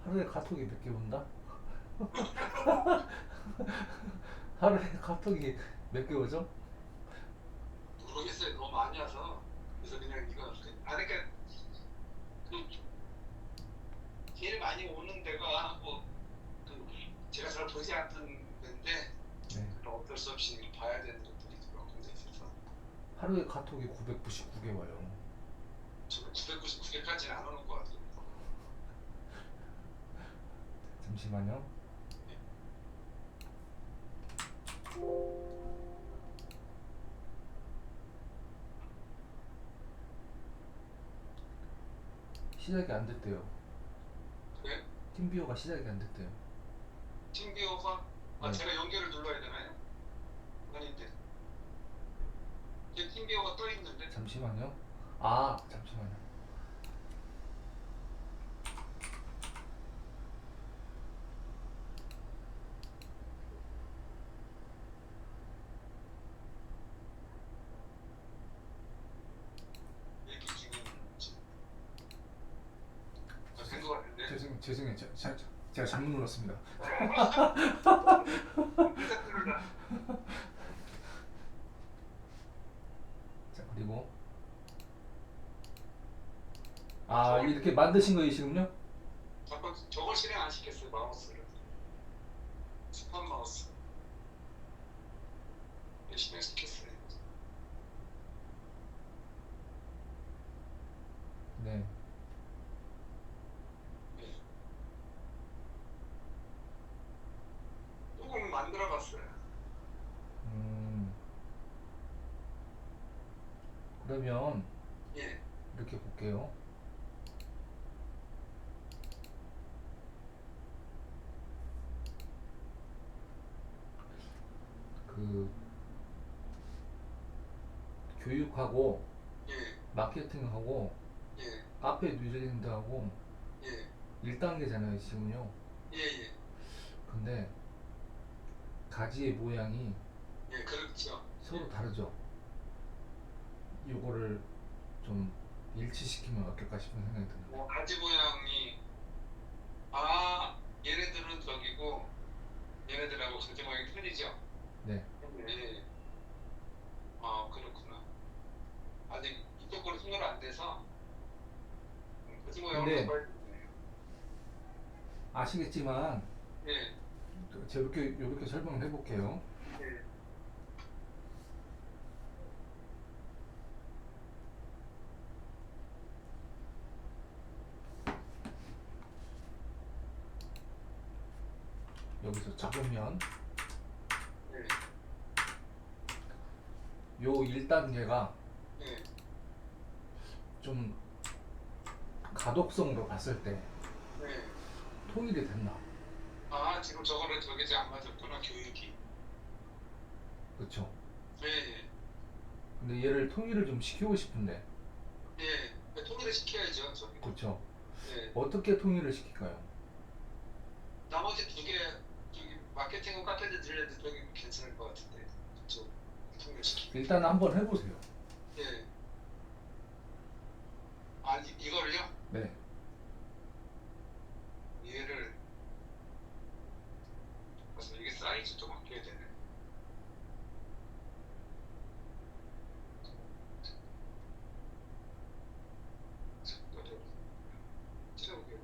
하루에 카톡이 몇 개 온다? 하루에 카톡이 몇 개 오죠? 모르겠어요. 너무 많이 와서. 그래서 그냥 이거 그러니까 그 제일 많이 오는 데가 뭐그 제가 잘 보지 않던 데인데 네. 어쩔 수 없이 봐야 되는 것들이 좀 굉장히 있어서 하루에 카톡이 999개 와요. 저는 999개까지는 안 오는 것 같아요. 잠시만요. 시작이 안 됐대요. 그래? 팀비어가 시작이 안 됐대요. 팀비어가 네. 제가 연결을 눌러야 되나요? 아닌데 제 팀비어가 떠 있는데 잠시만요. 잠시만요. 얘기 중인지 된것 같은데. 죄송해요. 제가 잘못 눌렀습니다. 일단 눌러. 자, 그리고 이렇게 만드신 거예요, 지금요? 잠깐 저걸 실행 안 시켰어요. 마우스를 스판 마우스 실행 시켰어요. 네. 조금 만들어봤어요. 그러면 예, 이렇게 볼게요. 그 교육하고 예, 마케팅하고 예, 카페 뉴질랜드하고 예, 1단계잖아요, 지금요. 예, 예, 근데 가지의 모양이 예, 그렇죠. 서로 다르죠. 요거를 좀 일치시키면 어떨까 싶은 생각이 드는데. 뭐 가지 모양이 얘네들은 저기고 얘네들하고 가지 모양이 틀리죠. 네. 예, 그렇구나. 아직 이쪽으로 손을 안 대서 가지 모양을 근데 봐야 되네요. 아시겠지만 예, 제가 이렇게 설명을 해볼게요. 예, 여기서 잡으면 예, 요 1단계가 예. 좀 가독성으로 봤을 때 네. 통일이 됐나? 지금 저거를 저게 이제 안 맞았구나, 교육이. 그쵸? 예, 예. 근데 얘를 통일을 좀 시키고 싶은데, 예. 통일을 시켜야죠, 저기. 그쵸? 예. 어떻게 통일을 시킬까요? 나머지 두 개, 저기, 마케팅과 카페들 들려도 저기 괜찮을 것 같은데. 그쪽, 통일시키고. 일단 한번 해보세요. 예. 이거를요? 네. 얘를, 그래서 이게 사이즈 좀 바뀌어야 되네. 채우게.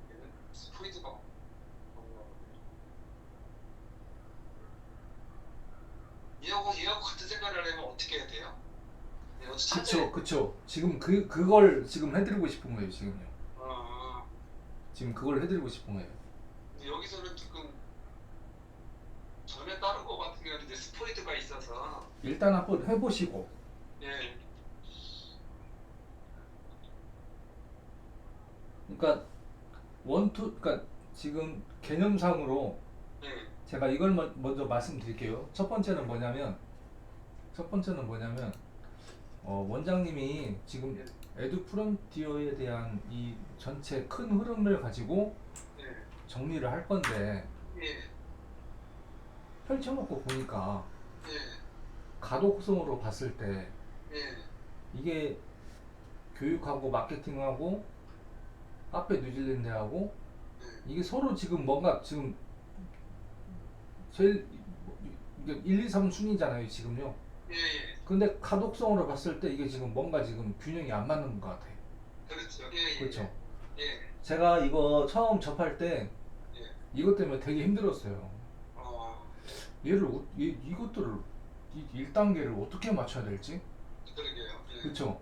얘는 스프리드가 없나 보네. 얘하고 같은 색깔을 하려면 어떻게 해야 돼요? 어디 찾아야 그쵸. 지금 그걸 지금 해드리고 싶은 거예요, 지금요. 어, 지금 그걸 해드리고 싶은 거예요. 근데 여기서는 지금 전에 다른 거 같은 경우는 이제 스포이드가 있어서 일단 한번 해보시고, 예, 그러니까 그러니까 지금 개념상으로 예, 제가 이걸 먼저 말씀드릴게요. 첫 번째는 뭐냐면 원장님이 지금 예, 에듀 프론티어에 대한 이 전체 큰 흐름을 가지고 예, 정리를 할 건데 예, 펼쳐놓고 보니까 예, 가독성으로 봤을 때 예, 이게 교육하고 마케팅하고 카페 뉴질랜드하고 예, 이게 서로 지금 뭔가 지금 제일 이게 1, 2, 3 순위잖아요 지금요. 예, 예. 근데 가독성으로 봤을 때 이게 지금 뭔가 지금 균형이 안 맞는 것 같아요. 그렇죠. 예, 예, 그렇죠. 예, 제가 이거 처음 접할 때 예. 이것 때문에 되게 힘들었어요. 어, 얘를 이것들을 이 1단계를 어떻게 맞춰야 될지. 그러게요. 예, 그쵸.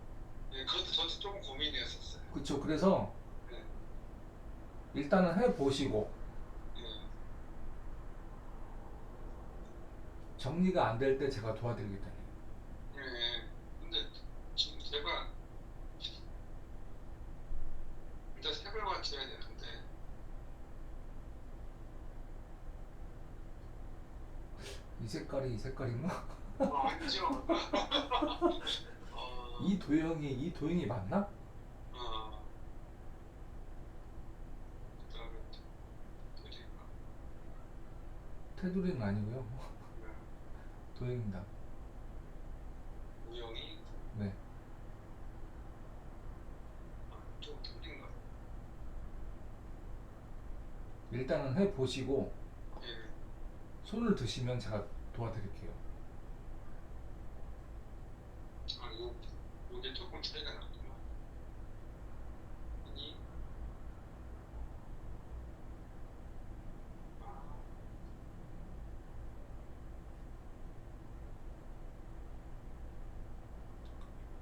예, 그것도 저도 조금 고민이었었어요. 그쵸. 그래서 예, 일단은 해보시고 예, 정리가 안 될 때 제가 도와드리겠다니. 예. 근데 지금 제가 일단 색을 맞춰야 되는데, 이 색깔이 이 색깔인가? 아니죠. 어, 이 도형이 맞나? 어, 그다음에 도리가, 테두리는 아니고요. 예, 도형입니다. 우영이, 네. 좀 도리인가. 일단은 해보시고 예, 손을 드시면 제가 도와드릴게요. 요게 조금 차이가 나구나. 아니, 아,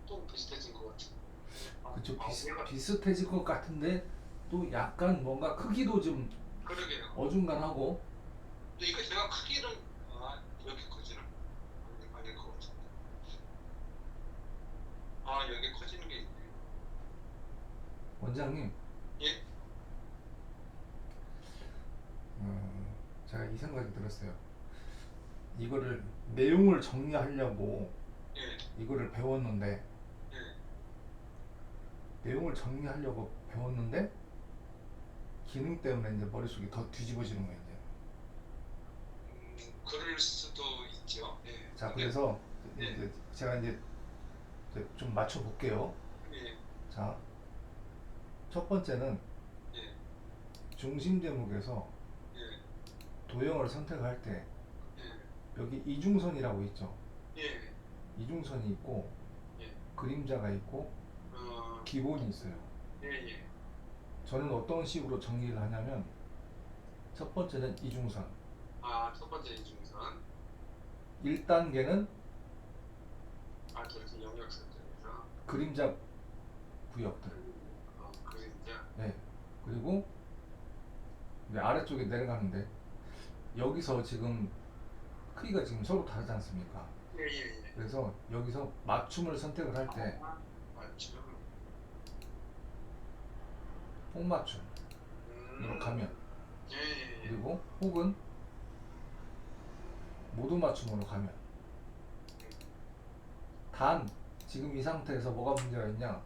좀 비슷해진 것 같은데. 그쵸. 몰라. 비슷해질 것 같은데 또 약간 뭔가 크기도 좀 그러게요. 어중간하고. 근데 이거 제가 크기는, 이렇게 커지나? 아닐 것 같은데. 여기 커지는 게 있네. 원장님, 예? 제가 이 생각이 들었어요. 이거를 내용을 정리하려고 예, 이거를 배웠는데 예. 기능 때문에 이제 머릿속이 더 뒤집어지는 거예요. 이제. 그럴 수도 있죠. 예. 자, 근데, 그래서 예, 이제 제가 이제 좀 맞춰 볼게요. 예, 자, 첫 번째는 예, 중심 제목에서 예, 도형을 선택할 때 예, 여기 이중선이라고 있죠. 예, 이중선이 있고 예. 그림자가 있고 어, 기본이 있어요. 예, 예. 저는 어떤 식으로 정리를 하냐면 첫 번째는 이중선, 첫 번째 이중선. 1단계는 저렇게 영역 설정에서. 그림자 구역들. 그림자. 네. 그리고 이제 아래쪽에 내려가는데 여기서 지금 크기가 지금 서로 다르지 않습니까? 예, 예, 예. 그래서 여기서 맞춤을 선택을 할 때 맞죠. 폭맞춤으로 가면, 예, 예, 예. 그리고 혹은 모두 맞춤으로 가면, 단 지금 이 상태에서 뭐가 문제가 있냐,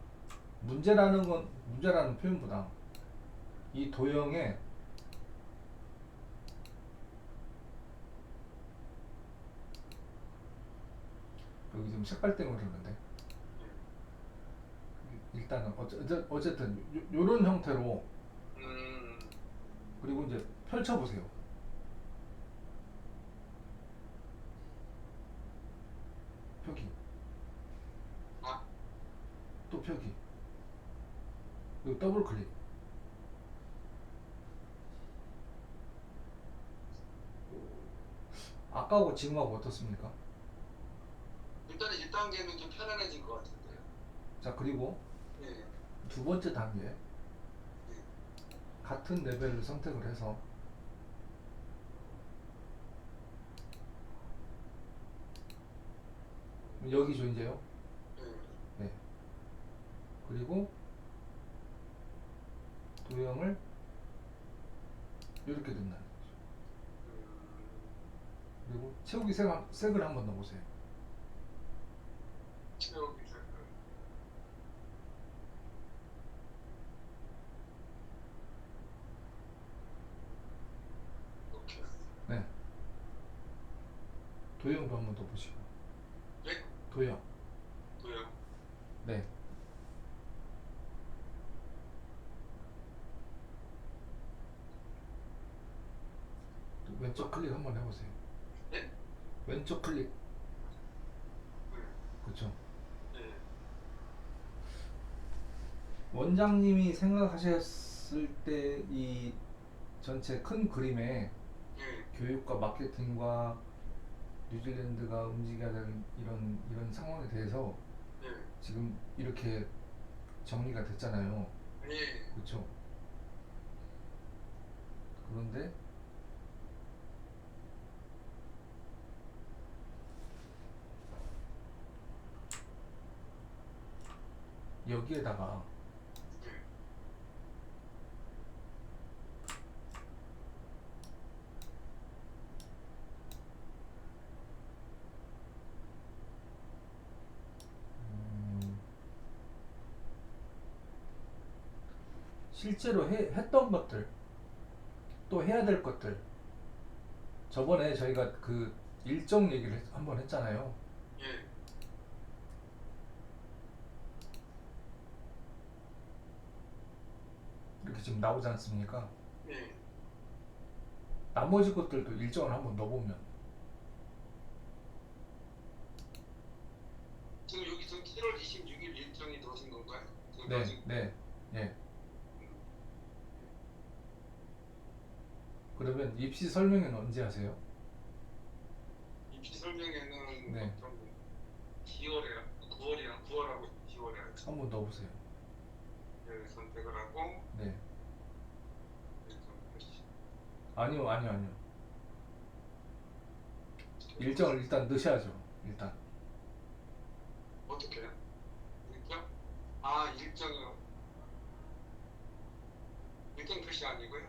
문제라는 표현보다 이 도형에 여기 지금 색깔 때문에 그러는데 일단은 어쨌든 요런 형태로. 음, 그리고 이제 펼쳐보세요. 표기, 아, 또 표기, 그리고 더블 클릭. 아까하고 지금하고 어떻습니까? 일단은 1단계는 좀 편안해진 것 같은데요. 자, 그리고 예, 두 번째 단계, 예, 같은 레벨을 선택을 해서 여기죠 이제요. 예. 네. 그리고 도형을 이렇게 둔다는 거죠. 그리고 채우기 색을 한 번 넣어보세요. 채우기 색깔. 도형도 한번 더 보시고. 네? 도형. 또요. 네. 왼쪽 클릭 한번 해보세요. 네? 왼쪽 클릭. 그렇죠. 네. 원장님이 생각하셨을 때 이 전체 큰 그림에 네. 교육과 마케팅과 뉴질랜드가 움직여야 되는 이런 상황에 대해서 네. 지금 이렇게 정리가 됐잖아요. 네. 그렇죠. 그런데 여기에다가 네. 음, 실제로 했던 것들 또 해야 될 것들 저번에 저희가 그 일정 얘기를 한번 했잖아요. 예. 이렇게 지금 나오지 않습니까? 예. 나머지 것들도 일정을 한번 넣어보면 지금 여기 지금 7월 26일 일정이 넣으신 건가요? 지금 네, 넣으신- 네, 예. 그러면 입시 설명회는 언제 하세요? 입시 설명회는 네. 보통 10월이랑 9월이랑 9월하고 10월에 하죠. 한번 넣어보세요. 예, 선택을 하고 네. 일정 표시. 아니요. 일정을 일단 넣으셔야죠. 일단. 어떻게 해요? 일정? 아, 일정이요. 일정 표시 아니고요.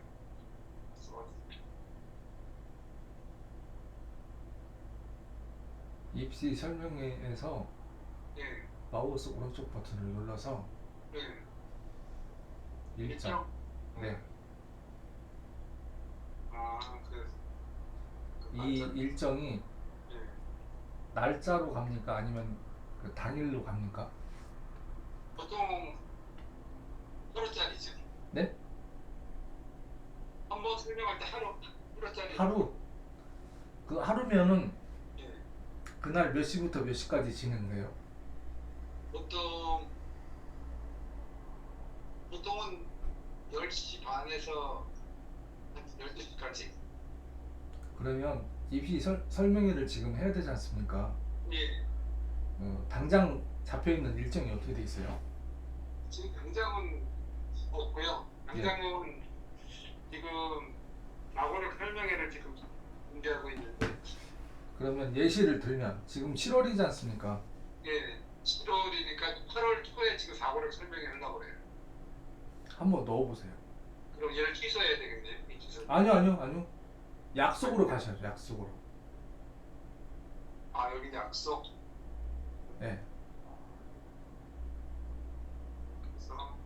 입시 설명회에서 예. 마우스 오른쪽 버튼을 눌러서 예. 일정. 네. 아, 그 이 날짜- 일정이 예. 날짜로 갑니까? 아니면 그 당일로 갑니까? 보통 하루짜리죠. 네? 한 번 설명할 때 하루짜리. 하루. 그 하루면은 예. 그날 몇 시부터 몇 시까지 진행돼요? 보통은 10시 반에서 한 12시까지. 그러면 입시 설명회를 지금 해야 되지 않습니까? 예. 당장 잡혀있는 일정이 어떻게 돼 있어요? 지금 당장은 없고요. 당장은 지금 낙원의 설명회를 지금 준비하고 있는데, 그러면 예시를 들면 지금 7월이지 않습니까? 예, 7월이니까 8월 초에 지금 4월을 설명회 하려고 그래요. 한번 넣어보세요. 그럼 얘를 취소해야 되겠네요. 이 취소. 아니요. 약속으로 가셔야죠. 약속으로. 아, 여기 약속. 네. 그래서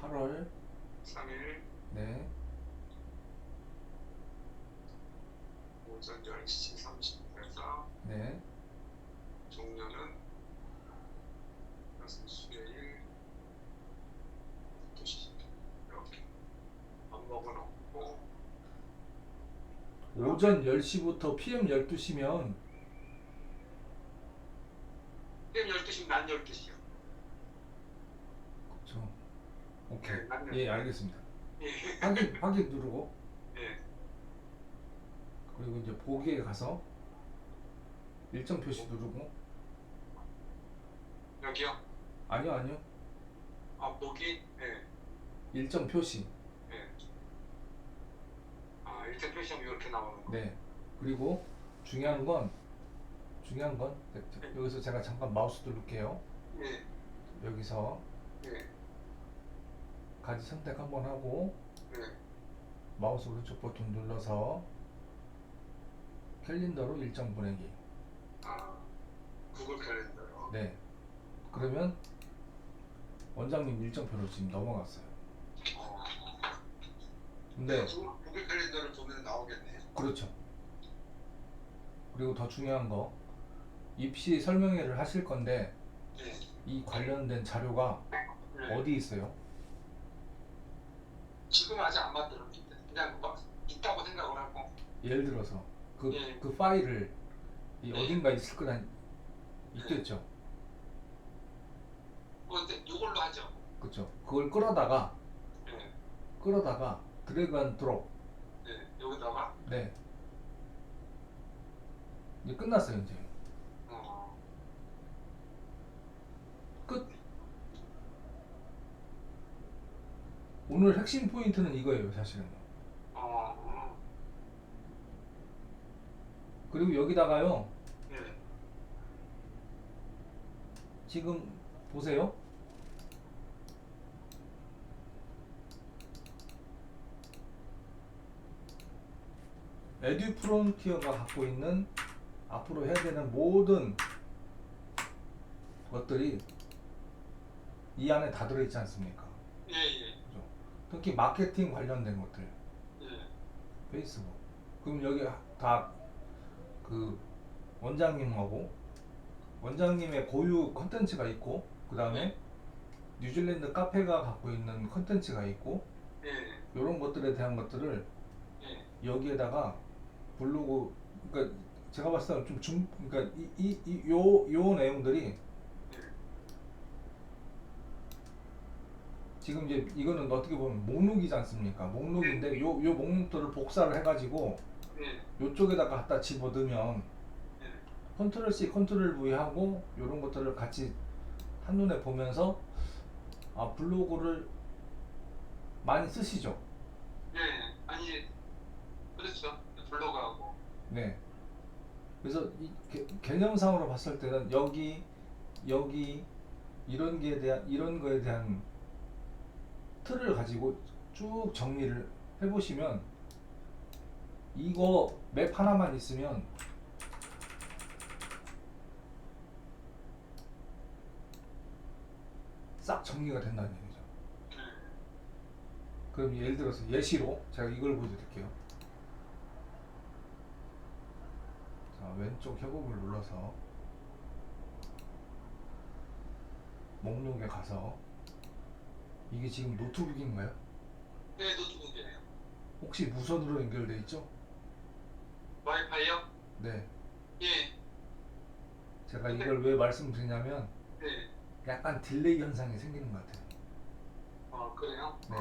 8월 3일 네. 오전 10시 30분에서 네. 종료는 수요일 12시. 이렇게 밥 먹어놓고 오전 10시부터 PM 12시면 PM 12시, 난 12시요. 그렇죠. 오케이. 네, 맞네요. 예, 알겠습니다. 예. 확인 누르고 예. 그리고 이제 보기에 가서 일정 표시 누르고 여기요? 아니요. 아, 보기? 예. 일정 표시. 예. 아, 일정 표시하면 이렇게 나오는 거. 네. 그리고 중요한 건 여기서 제가 잠깐 마우스 누를게요. 예. 여기서 예. 가지 선택 한번 하고 예. 마우스 오른쪽 버튼 눌러서 캘린더로 일정 보내기. 아, 구글 캘린더요. 네. 그러면 원장님 일정표로 지금 넘어갔어요. 어. 근데 구글 캘린더를 보면 나오겠네요. 그렇죠. 그리고 더 중요한 거, 입시 설명회를 하실 건데 네. 이 관련된 자료가 네. 어디 있어요? 지금 아직 안 만들었는데 그냥 막 있다고 생각을 하고. 예를 들어서 그, 네. 그 파일을 이 네. 어딘가 있을 거다 있겠죠. 뭐 근데 이걸로 하죠. 그렇죠. 그걸 끌어다가 네. 드래그 앤 드롭. 네. 여기다가 네. 이제 끝났어요, 이제. 어, 끝. 오늘 핵심 포인트는 이거예요, 사실은. 어, 그리고 여기다가요. 네. 지금 보세요. 에듀 프론티어가 갖고 있는 앞으로 해야 되는 모든 것들이 이 안에 다 들어있지 않습니까? 예, 예, 그죠? 특히 마케팅 관련된 것들, 예, 페이스북. 그럼 여기 다 그 원장님하고 원장님의 고유 컨텐츠가 있고, 그 다음에 뉴질랜드 카페가 갖고 있는 컨텐츠가 있고, 예, 이런 것들에 대한 것들을 예, 여기에다가 블로그, 그러니까 제가 봤을 때는 그러니까 요 내용들이 예, 지금 이제 이거는 어떻게 보면 목록이지 않습니까? 목록인데 요 목록들을 복사를 해가지고 예, 요쪽에다가 갖다 집어넣으면 예, 컨트롤 C, 컨트롤 V 하고 이런 것들을 같이 한눈에 보면서 아, 블로그를 많이 쓰시죠? 예. 아니, 그렇죠. 블로그하고. 네. 그래서 이 개념상으로 봤을 때는 여기 이런 거에 대한 틀을 가지고 쭉 정리를 해보시면 이거 맵 하나만 있으면 싹 정리가 된다는 얘기죠. 예, 그럼 예를 들어서 예시로 제가 이걸 보여드릴게요. 자, 왼쪽 협업을 눌러서 목록에 가서 이게 지금 노트북인가요? 네, 노트북이에요. 혹시 무선으로 연결돼 있죠? 와이파이요? 네. 예, 제가 이걸 왜 말씀드리냐면 네. 약간 딜레이 현상이 생기는 것 같아요. 그래요? 네.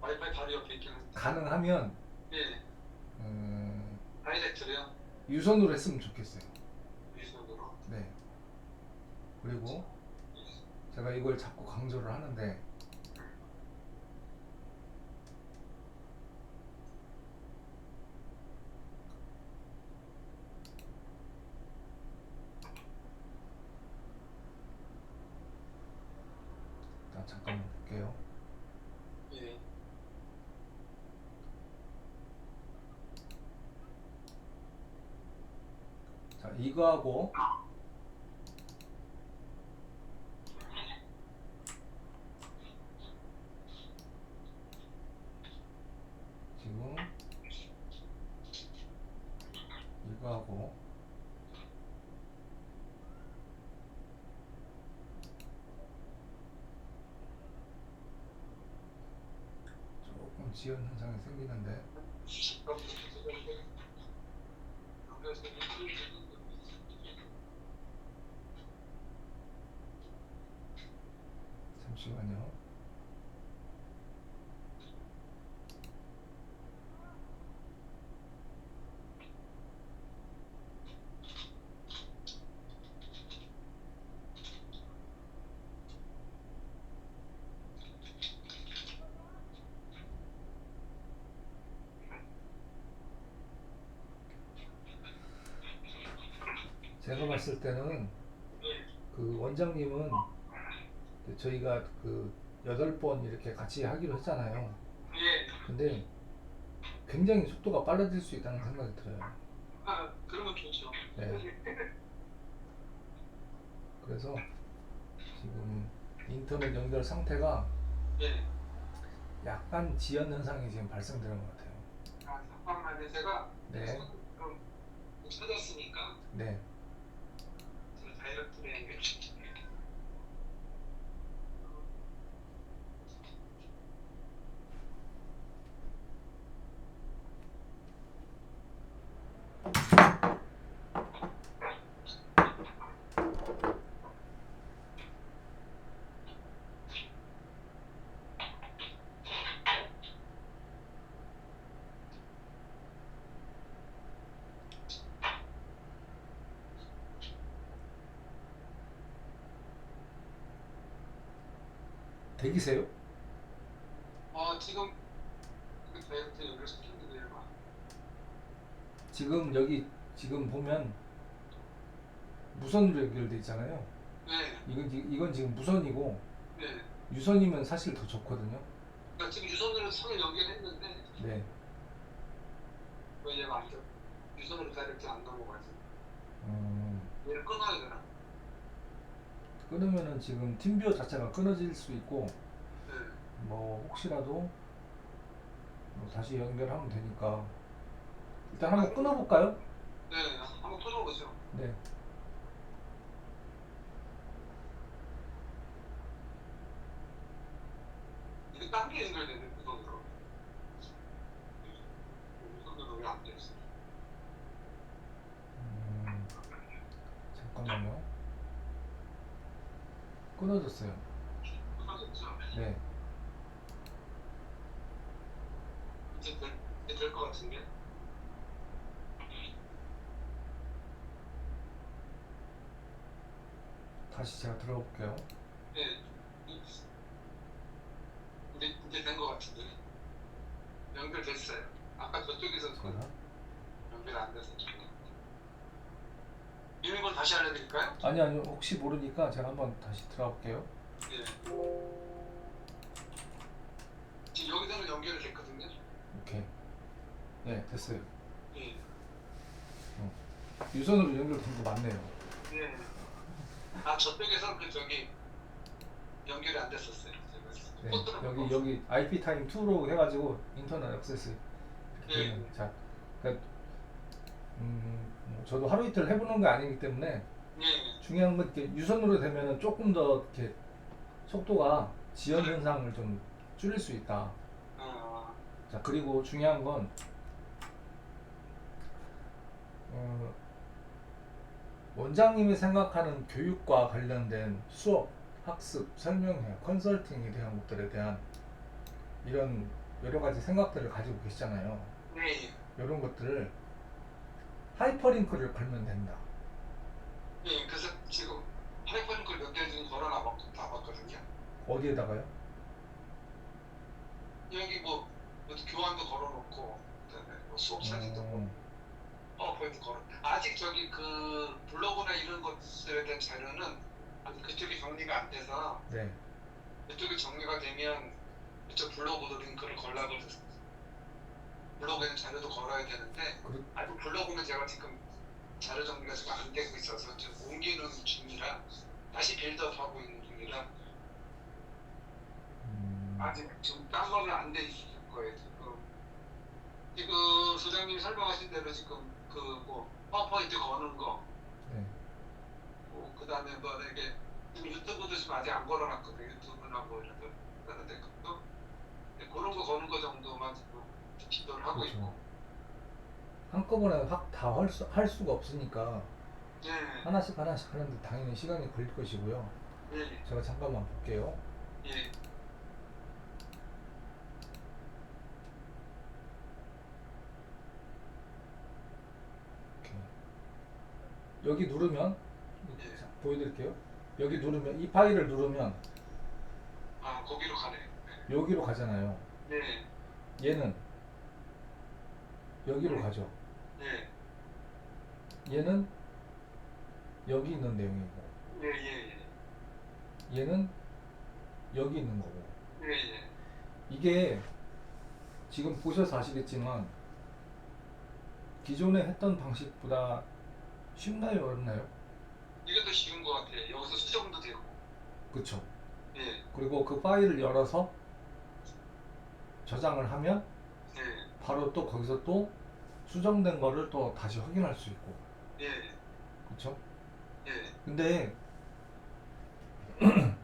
와이파이 바로 옆에 있긴 한데. 가능하면 예, 음, 다이렉트로요? 유선으로 했으면 좋겠어요. 위선으로. 네. 그리고 예. 제가 이걸 자꾸 강조를 하는데 일단 잠깐만 볼게요. 예. 자, 이거하고 지금 이거하고 조금 지연 현상이 생기는데 잠시만요. 제가 봤을 때는 그 원장님은 저희가 그 8번 이렇게 같이 하기로 했잖아요. 예. 근데 굉장히 속도가 빨라질 수 있다는 생각이 들어요. 그러면 좋죠. 네. 그래서 지금 인터넷 연결 상태가 예. 약간 지연 현상이 지금 발생되는 것 같아요. 잠깐만요. 제가 네. 좀 찾았으니까 네. 제가 다이렉트로 연결시킬게요. 대기세요? 지금 다이렉트 연결시켰는데 지금 여기 지금 보면 무선으로 연결돼 있잖아요. 네, 이건 지금 무선이고 네. 유선이면 사실 더 좋거든요. 그러니까 지금 유선으로 선을 연결했는데 네. 왜 얘가 안 돼? 유선으로 다이렉트 안 넘어가지? 음, 얘를 끊어야 되나? 끊으면은 지금 팀비어 자체가 끊어질 수 있고 네. 뭐 혹시라도 뭐 다시 연결하면 되니까 일단 한번 끊어볼까요? 네, 한번 끊어보죠. 네. 이게 딴 게 연결되는 유선으로. 유선으로 왜 안 됐어? 잠깐만요. 끊어졌어요. 끊어졌죠? 네. 이제 될 것 같은데? 다시 제가 들어볼게요. 네. 이제 된 것 같은데? 연결됐어요. 아까 저쪽에서 제가 연결 안 돼서. 비밀번호 다시 알려드릴까요? 아니요 혹시 모르니까 제가 한번 다시 들어볼게요. 네. 지금 여기서는 연결이 됐거든요. 오케이. 네 됐어요. 네. 유선으로 연결된 거 맞네요. 네. 저쪽에서 저기 연결이 안 됐었어요. 네. 제가 여기 IP 타임 2로 해가지고 인터넷 액세스 이렇게 네. 되는. 자, 그러니까 뭐 저도 하루 이틀 해보는 게 아니기 때문에 네. 중요한 건 이렇게 유선으로 되면은 조금 더 이렇게 속도가 지연 현상을 좀 줄일 수 있다. 자, 그리고 중요한 건 원장님이 생각하는 교육과 관련된 수업, 학습, 설명회, 컨설팅에 대한 것들에 대한 이런 여러 가지 생각들을 가지고 계시잖아요. 네. 이런 것들을 하이퍼링크를 걸면 된다. 네. 그래서 지금 하이퍼링크를 몇 개 지금 나봤거든요. 어디에다가요? 여기 뭐 교환도 걸어놓고 그다음에 뭐 수업 사진도 파워포인트 걸어. 아직 저기 그 블로그나 이런 것들에 대한 자료는 아직 그쪽이 정리가 안 돼서 네. 그쪽이 정리가 되면 그쪽 블로그도 링크를 걸라고 블로그에는 자료도 걸어야 되는데 아직 블로그는 제가 지금 자료 정리가 지금 안 되고 있어서 지금 옮기는 중이라 다시 빌드업하고 있는 중이라 아직 지금 딴 거는 안 돼 있을 거예요. 지금 소장님이 설명하신 대로 지금 그 뭐 파워포인트 거는 거, 네. 그 다음에 뭐 이렇게 지금 유튜브도 지금 아직 안 걸어놨거든요. 유튜브나 뭐 이런 거 하는데 그런 거 거는 거 정도만 지금 기도를 하고 그렇죠. 있고. 한꺼번에 확 다 할 수가 없으니까 네. 하나씩 하는데 당연히 시간이 걸릴 것이고요. 네. 제가 잠깐만 볼게요. 예. 여기 누르면 예. 자, 보여드릴게요. 여기 누르면 이 파일을 누르면 거기로 가네. 여기로 가잖아요. 네. 얘는 여기로 가죠. 네. 얘는 여기 있는 내용이고 예, 예, 예. 얘는 여기 있는 거고. 예, 예. 이게 지금 보셔서 아시겠지만 기존에 했던 방식보다 쉽나요 어렵나요? 이게 더 쉬운 것 같아요. 여기서 수정도 되고. 그쵸. 예. 그리고 그 파일을 열어서 저장을 하면 예. 바로 또 거기서 또 수정된 거를 또 다시 확인할 수 있고, 예, 그렇죠? 예, 근데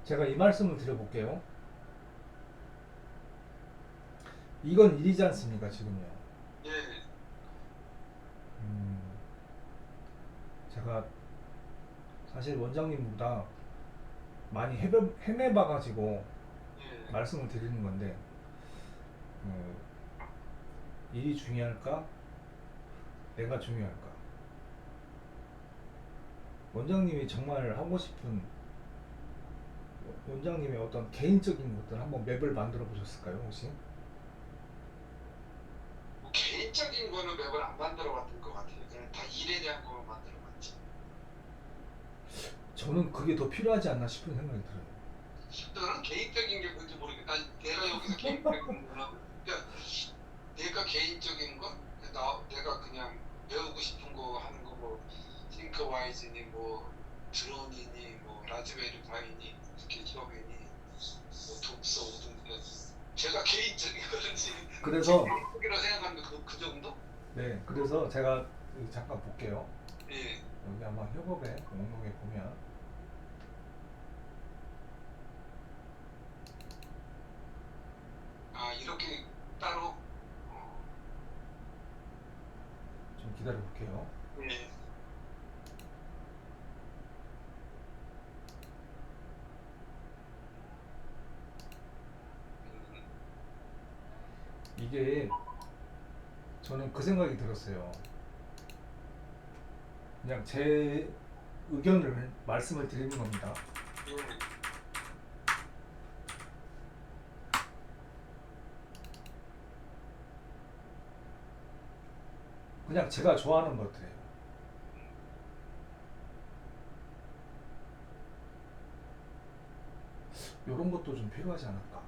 제가 이 말씀을 드려볼게요. 이건 일이지 않습니까, 지금요? 예, 음, 제가 사실 원장님보다 많이 헤매봐가지고 예. 말씀을 드리는 건데, 어, 일이 중요할까? 내가 중요할까? 원장님이 정말 하고 싶은 원장님의 어떤 개인적인 것들 한번 맵을 만들어 보셨을까요, 혹시? 뭐 개인적인 거는 맵을 안 만들어 봤던 것 같아요. 그냥 다 일에 대한 거만 만들어 봤지. 저는 그게 더 필요하지 않나 싶은 생각이 들어요. 나는 개인적인 게 뭔지 모르겠다. 내가 여기서 개인적인 거는 그러니까 내가 개인적인 건 내가 그냥 배우고 싶은 거 하는 거 뭐 싱크와이즈니 뭐 드론이니 뭐 라즈베리 파이니 스케치업이니 뭐 독서 오든지 제가 개인적인 거든지 그래서 개인적이라고 생각하는 그 정도? 네, 그래서 제가 여기 잠깐 볼게요. 예. 여기 아마 협업의 목록에 보면 아 이렇게 따로 좀 기다려 볼게요. 예. 음, 이게 저는 그 생각이 들었어요. 그냥 제 의견을 말씀을 드리는 겁니다. 예. 그냥 제가 좋아하는 것들이에요. 이런 것도 좀 필요하지 않을까?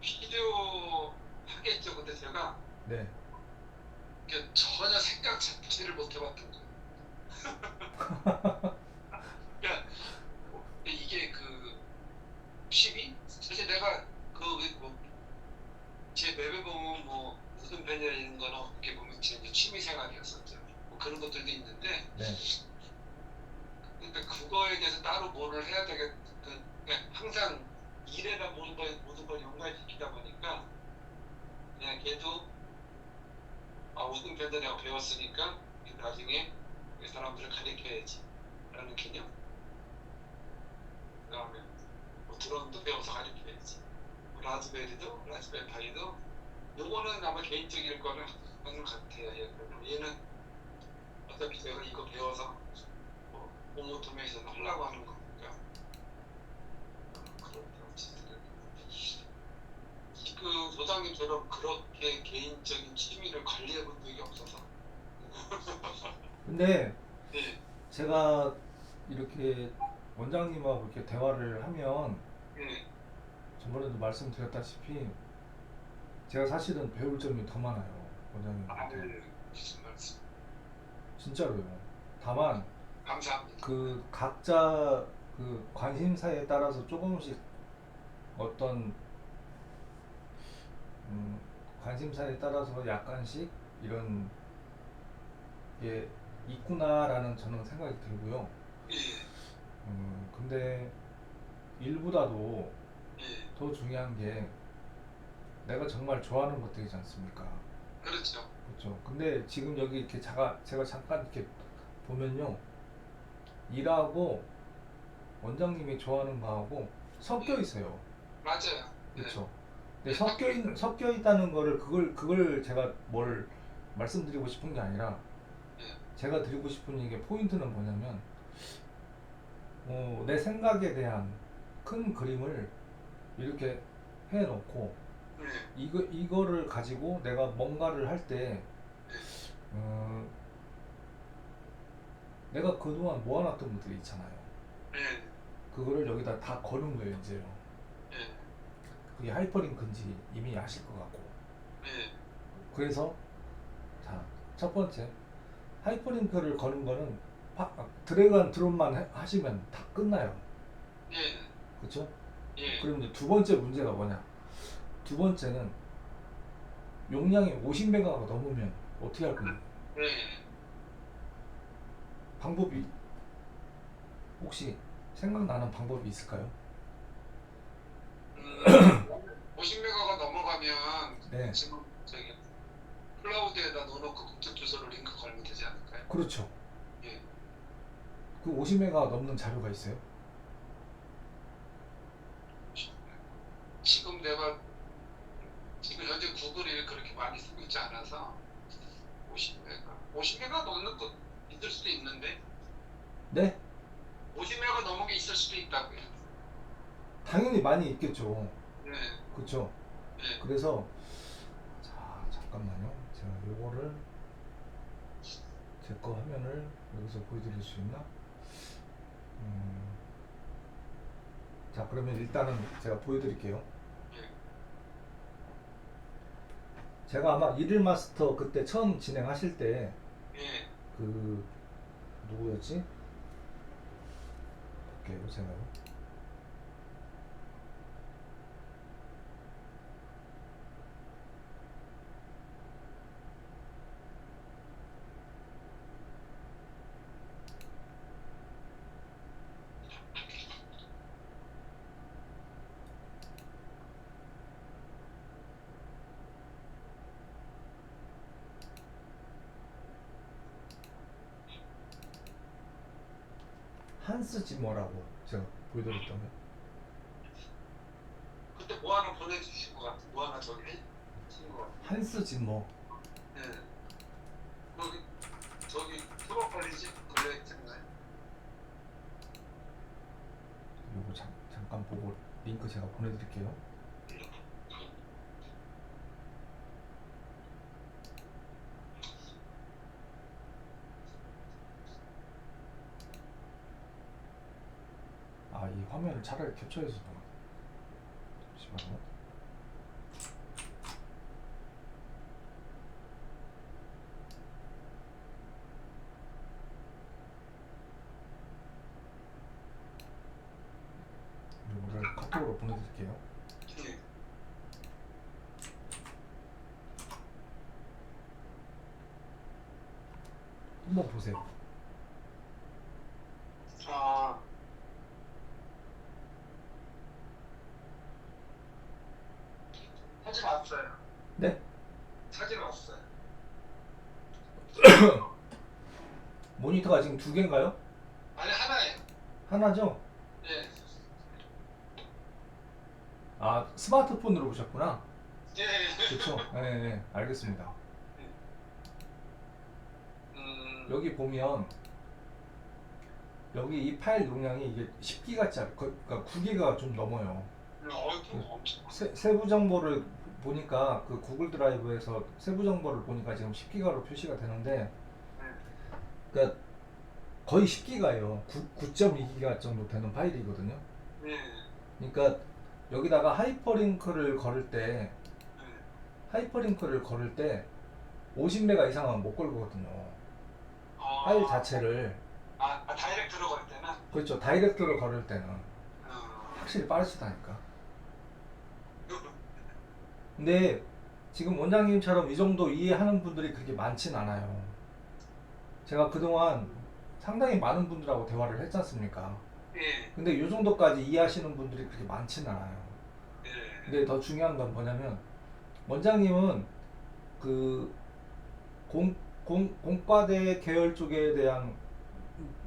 필요하겠죠. 근데 제가 네. 이게 전혀 생각 자체를 못 해봤던 거예요. 그러니까 이게 그 취미? 사실 내가 그뭐제 맵에 보면 뭐 무슨 배열 있는 거는 어떻게 보면 제 이제 취미 생활이었었죠. 뭐 그런 것들도 있는데, 네. 그러니까 그거에 대해서 따로 뭐를 해야 되겠, 그냥 항상 일에다 모든 걸 연관시키다 보니까 그냥 걔도 모든 배들 내가 배웠으니까 나중에 이 사람들을 가르쳐야지 라는 개념. 그다음에 뭐 드론도 배워서 가르쳐야지. 뭐 라즈베리 파이도 요거는 아마 개인적일 거는 하는 것 같아요. 얘는 어차피 제가 이거 배워서 뭐 홈 오토메이션 하려고 하는 거니까 그렇다고 치더라고요. 그 소장님처럼 그렇게 개인적인 취미를 관리해 본 적이 없어서. 근데 네, 제가 이렇게 원장님하고 이렇게 대화를 하면 네. 저번에도 말씀드렸다시피 제가 사실은 배울 점이 더 많아요, 아유, 원장님한테. 무슨 말씀. 진짜로요. 다만 감사합니다. 그 각자 그 관심사에 따라서 조금씩 어떤 관심사에 따라서 약간씩 이런 게 있구나라는 저는 생각이 들고요. 예, 근데 일보다도 예, 더 중요한 게 내가 정말 좋아하는 것들이지 않습니까? 그렇죠. 그렇죠. 근데 지금 여기 이렇게 제가 잠깐 이렇게 보면요, 일하고 원장님이 좋아하는 거하고 섞여 있어요. 맞아요. 네, 그렇죠. 근데 네, 섞여 있다는 거를 그걸 제가 뭘 말씀드리고 싶은 게 아니라 네, 제가 드리고 싶은 얘기의 포인트는 뭐냐면 내 생각에 대한 큰 그림을 이렇게 해놓고 네, 이거를 가지고 내가 뭔가를 할 때 네, 내가 그동안 모아놨던 것들이 있잖아요. 네, 그거를 여기다 다 거는 거예요, 이제요. 네, 그게 하이퍼링크인지 이미 아실 것 같고. 네, 그래서 자, 첫 번째 하이퍼링크를 거는 거는 드래그 앤 드롭만 하시면 다 끝나요. 예, 그렇죠? 예, 그럼 이제 두 번째 문제가 뭐냐? 두 번째는 용량이 50메가가 넘으면 어떻게 할 거예요? 네. 방법이 혹시 생각나는 방법이 있을까요? 음, 50메가가 넘어가면 네, 지금 저기 클라우드에다 넣어놓고 국적 주소로 링크 걸면 되지 않을까요? 그렇죠. 예. 그 50메가 넘는 자료가 있어요? 지금 내가 지금 현재 구글이 그렇게 많이 쓰고 있지 않아서 50메가 넘는 거 있을 수도 있는데 네? 50메가 넘은 게 있을 수도 있다고요. 당연히 많이 있겠죠. 네. 그렇죠. 네. 그래서 자 잠깐만요. 제가 요거를 제 거 화면을 여기서 보여드릴 수 있나? 음, 자 그러면 일단은 제가 보여드릴게요. 예. 제가 아마 일일 마스터 그때 처음 진행하실 때 예. 그 누구였지? 볼게요 제가요. 한스 지머라고 제가 보여드렸던 거. 그때 뭐 하나 보내주신 것 같아. 뭐 하나 저기 해주신 것 같아. 한스 지머. 예. 거기 저기 수업 걸리지 걸려있잖아요. 요거 잠깐 보고 링크 제가 보내드릴게요. 아, 이 화면을 차라리 캡처해서 잠시만요. 이거를 카톡으로 보내드릴게요. 예. 한번 보세요. 아, 사진 왔어요. 네? 사진 왔어요. 모니터가 지금 두 개인가요? 아니 하나예요. 하나죠? 예. 아, 스마트폰으로 보셨구나. 예. 그렇죠. 네, 네, 알겠습니다. 여기 보면 여기 이 파일 용량이 이게 10기가짜리, 그러니까 9기가 좀 넘어요. 어이구 엄청. 세부 정보를 보니까 그 구글 드라이브에서 세부 정보를 보니까 지금 10기가로 표시가 되는데, 그러니까 거의 10기가예요. 9.2기가 정도 되는 파일이거든요. 예. 그러니까 여기다가 하이퍼링크를 걸을 때 50메가 이상은 못 걸거든요. 파일 자체를. 다이렉트로 걸 때는. 그렇죠. 다이렉트로 걸을 때는 확실히 빠르시다니까. 근데 지금 원장님처럼 이 정도 이해하는 분들이 그렇게 많진 않아요. 제가 그동안 상당히 많은 분들하고 대화를 했지 않습니까? 예. 근데 이 정도까지 이해하시는 분들이 그렇게 많진 않아요. 예. 근데 더 중요한 건 뭐냐면, 원장님은 그 공과대 계열 쪽에 대한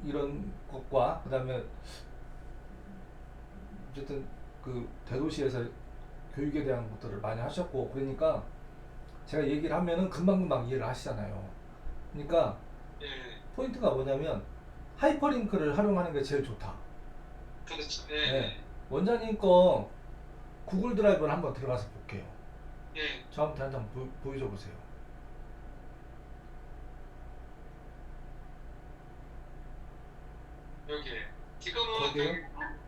이런 것과, 그 다음에 어쨌든 그 대도시에서 교육에 대한 것들을 많이 하셨고, 그러니까 제가 얘기를 하면은 금방금방 이해를 하시잖아요. 그러니까 예. 포인트가 뭐냐면, 하이퍼링크를 활용하는 게 제일 좋다. 그렇죠. 네. 예. 원장님 거 구글 드라이브를 한번 들어가서 볼게요. 예. 저한테 한번 보여줘 보세요. 여기 지금은 거기요?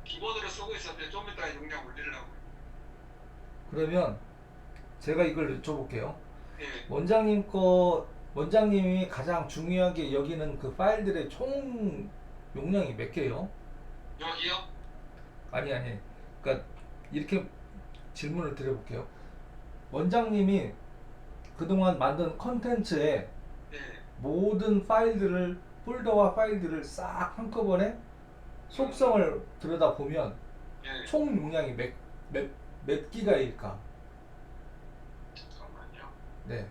기본으로 쓰고 있었는데 좀 이따 용량 올리려고. 그러면 제가 이걸 여쭤볼게요. 예. 원장님이 가장 중요하게 여기는 그 파일들의 총 용량이 몇 개요? 여기요? 아니. 그러니까 이렇게 질문을 드려볼게요. 원장님이 그동안 만든 컨텐츠에 예, 모든 파일들을 폴더와 파일들을 싹 한꺼번에 속성을 들여다보면 예. 총 용량이 몇, 몇 기가일까? 잠깐만요. 네.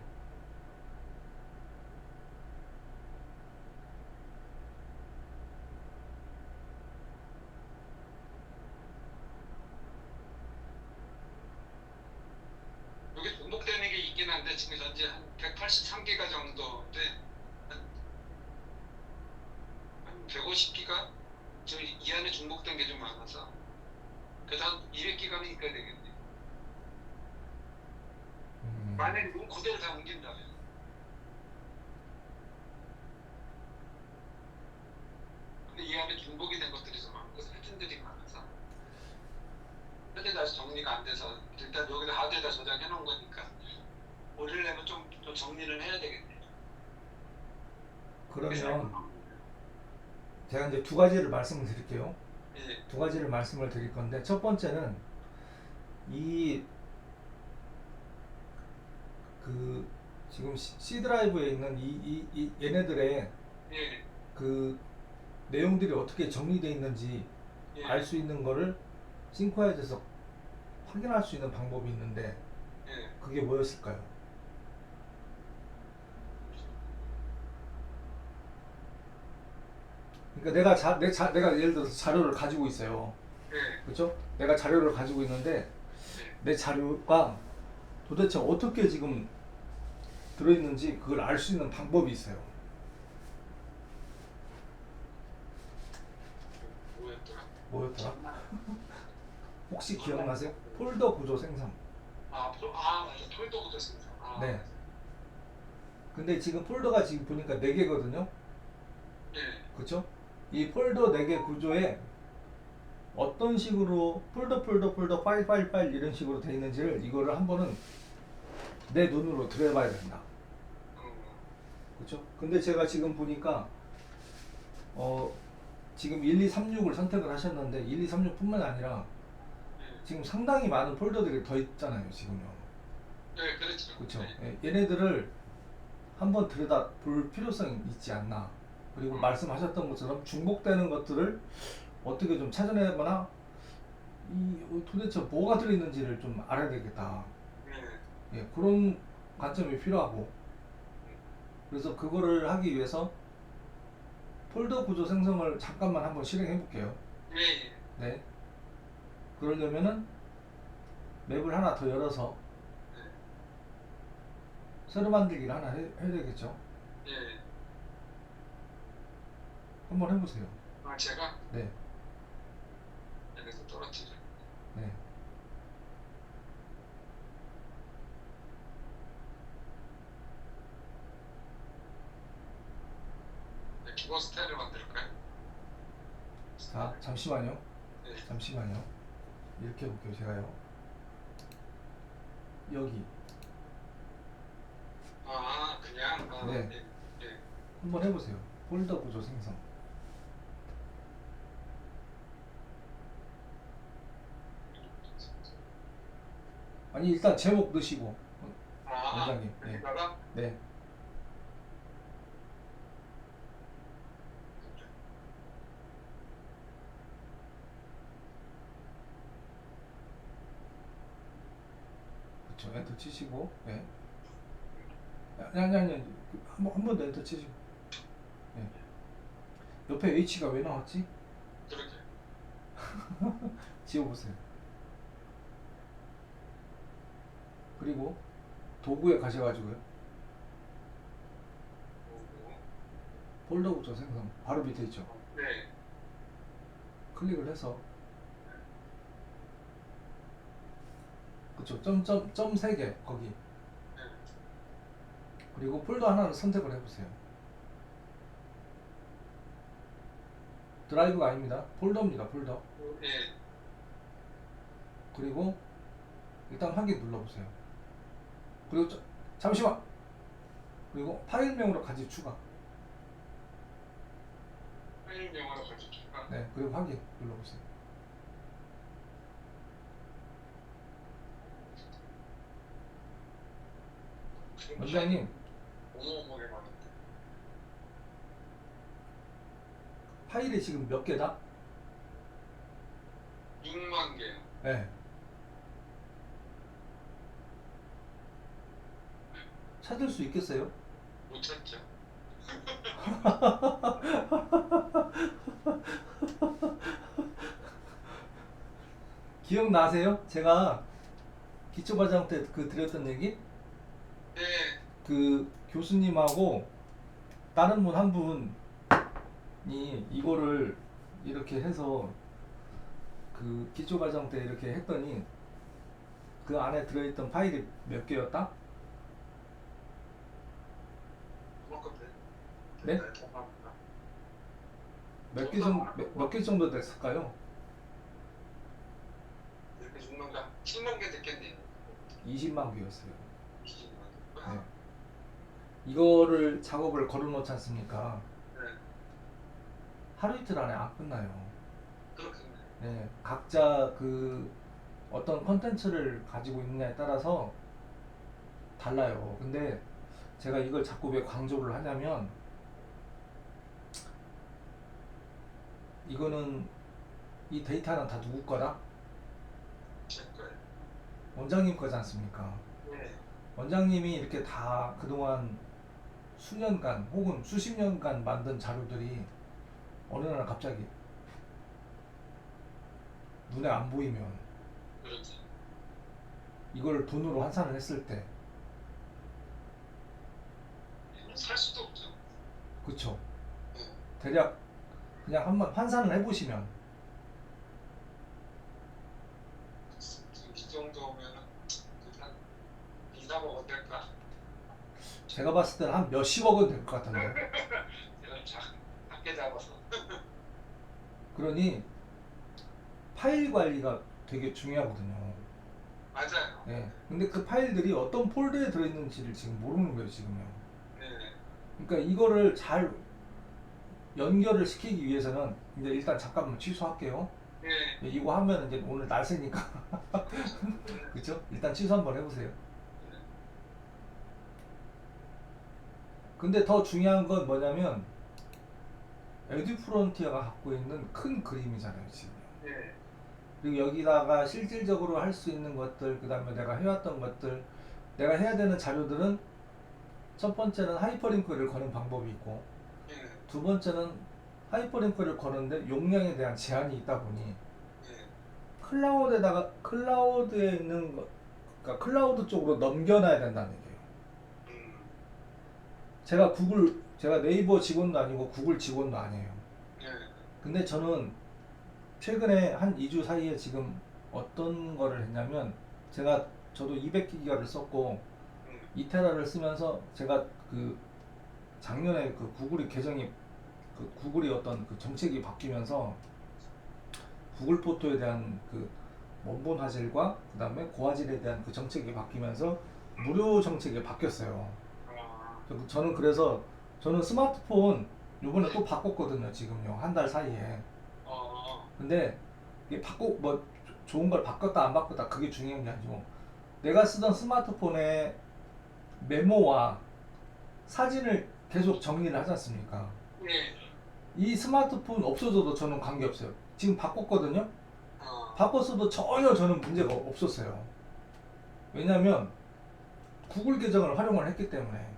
여기 중복되는 게 있긴 한데 지금 현재 한 183기가 정도인데 한 150기가 지금 이 안에 중복된 게 좀 많아서 그래도 한 200기가는 있어야 되겠네. 만약에 이건 그대로 다 옮긴다면. 근데 이 안에 중복이 된 것들이 좀 많고 사진들이 많아서 현재 다시 정리가 안 돼서 일단 여기다 하드에다 저장해 놓은 거니까 올리려면 좀 정리를 해야 되겠네. 그러면 제가 이제 두 가지를 말씀을 드릴게요. 예, 두 가지를 말씀을 드릴 건데 첫 번째는 이 그 지금 C 드라이브에 있는 이 얘네들의 예, 그 내용들이 어떻게 정리되어 있는지 예, 알 수 있는 거를 싱크화에서 확인할 수 있는 방법이 있는데 예. 그게 뭐였을까요? 그러니까 내가 예를 들어서 자료를 가지고 있어요. 예, 그렇죠? 내가 자료를 가지고 있는데 예. 내 자료가 도대체 어떻게 지금 들어있는지 그걸 알 수 있는 방법이 있어요. 뭐였더라? 뭐였더라? 혹시 기억나세요? 폴더 구조 생성. 맞아. 폴더 구조 생성. 네. 근데 지금 폴더가 지금 보니까 4개거든요. 예, 그렇죠? 이 폴더 4개 구조에 어떤 식으로 폴더 파일 이런 식으로 돼 있는지를 이거를 한번은 내 눈으로 들여봐야 된다. 그렇죠? 근데 제가 지금 보니까 지금 1236을 선택을 하셨는데 1236뿐만 아니라 예, 지금 상당히 많은 폴더들이 더 있잖아요, 지금요. 예, 그렇죠. 그렇죠? 예, 얘네들을 한번 들여다 볼 필요성이 있지 않나. 그리고 말씀하셨던 것처럼 중복되는 것들을 어떻게 좀 찾아내거나 도대체 뭐가 들어있는지를 좀 알아야 되겠다. 예, 예, 그런 관점이 필요하고 그래서 그거를 하기 위해서 폴더 구조 생성을 잠깐만 한번 실행해 볼게요. 예, 예, 네. 그러려면은 맵을 하나 더 열어서 새로 만들기를 하나 해야 되겠죠. 예. 한번 해보세요. 제가 네. 여기서 떨어뜨려. 네. 기본 스타일을 만들까요? 자, 잠시만요. 예. 잠시만요. 이렇게 해볼게요, 제가요. 여기. 그냥. 네. 예, 예. 한번 해보세요. 폴더 구조 생성. 아니, 일단 제목 넣으시고. 원장님. 네. 여기다가 네. 그렇죠. 엔터 치시고. 네. 아니. 한번 더 엔터 치시고. 네. 옆에 H가 왜 나왔지? 그렇게. 지워보세요. 그리고 도구에 가셔가지고요. 폴더 구조 생성. 바로 밑에 있죠. 네. 클릭을 해서. 그쵸. 점 3개 거기. 네. 그리고 폴더 하나를 선택을 해보세요. 드라이브가 아닙니다. 폴더입니다. 폴더. 네. 그리고 일단 확인 눌러보세요. 그리고 잠시만. 그리고 파일명으로 같이 추가. 파일명으로 같이 추가. 네. 그리고 확인 눌러보세요. 원장님 어마어마하게 많은데. 파일이 지금 몇 개다? 6만 개요. 네. 찾을 수 있겠어요? 못 찾죠. 기억나세요? 제가 기초과정 때 그 드렸던 얘기? 네. 그 교수님하고 다른 분 한 분이 이거를 이렇게 해서 그 기초과정 때 이렇게 했더니 그 안에 들어있던 파일이 몇 개였다? 그만큼 네? 감사합니다. 몇 개 정도 됐을까요? 이렇게 6만 개, 10만 개 됐겠네요. 20만 개였어요. 20만 개. 네. 이거를 작업을 걸어놓지 않습니까? 네. 하루 이틀 안에 안 끝나요. 그렇겠네. 네, 각자 그 어떤 컨텐츠를 가지고 있느냐에 따라서 달라요. 근데 제가 이걸 자꾸 왜 강조를 하냐면 이거는 이 데이터는 다 누구 거다? 제 거예요. 원장님 거지 않습니까? 네. 원장님이 이렇게 다 그동안 수년간 혹은 수십 년간 만든 자료들이 어느 날 갑자기 눈에 안 보이면 그렇지. 이걸 돈으로 환산을 했을 때 살 수도 없죠. 그쵸? 네. 대략 그냥 한번 환산을 해보시면 지금 이 정도면은 한 2, 3억 어떨까? 제가 봤을 때는 한 몇십억은 될 것 같은데. 제가 작게 잡아서. 그러니 파일 관리가 되게 중요하거든요. 맞아요. 네. 근데 그 파일들이 어떤 폴더에 들어있는지를 지금 모르는 거예요, 지금요. 네. 그러니까 이거를 잘 연결을 시키기 위해서는 이제 일단 잠깐만 취소할게요. 네. 네, 이거 하면 이제 오늘 날새니까. 그쵸? 일단 취소 한번 해보세요. 근데 더 중요한 건 뭐냐면 에듀프론티어가 갖고 있는 큰 그림이잖아요, 지금. 네. 그리고 여기다가 실질적으로 할 수 있는 것들, 그 다음에 내가 해왔던 것들, 내가 해야 되는 자료들은 첫 번째는 하이퍼링크를 거는 방법이 있고, 네. 두 번째는 하이퍼링크를 거는데 용량에 대한 제한이 있다 보니 네. 클라우드에 있는 거, 그러니까 클라우드 쪽으로 넘겨놔야 된다는 얘기예요. 음. 제가 네이버 직원도 아니고 구글 직원도 아니에요. 네. 근데 저는 최근에 한 2주 사이에 지금 어떤 거를 했냐면 저도 200기가를 썼고 2테라를 쓰면서 제가 그 작년에 그 구글이 어떤 그 정책이 바뀌면서 구글 포토에 대한 그 원본 화질과 그 다음에 고화질에 대한 그 정책이 바뀌면서 무료 정책이 바뀌었어요. 저는 그래서 저는 스마트폰 요번에 또 바꿨거든요. 지금요. 한 달 사이에. 근데 이게 뭐 좋은 걸 바꿨다 안 바꿨다 그게 중요한 게 아니고 내가 쓰던 스마트폰에 메모와 사진을 계속 정리를 하지 않습니까? 네. 이 스마트폰 없어져도 저는 관계없어요. 지금 바꿨거든요. 바꿨어도 전혀 저는 문제가 없었어요. 왜냐면 구글 계정을 활용을 했기 때문에.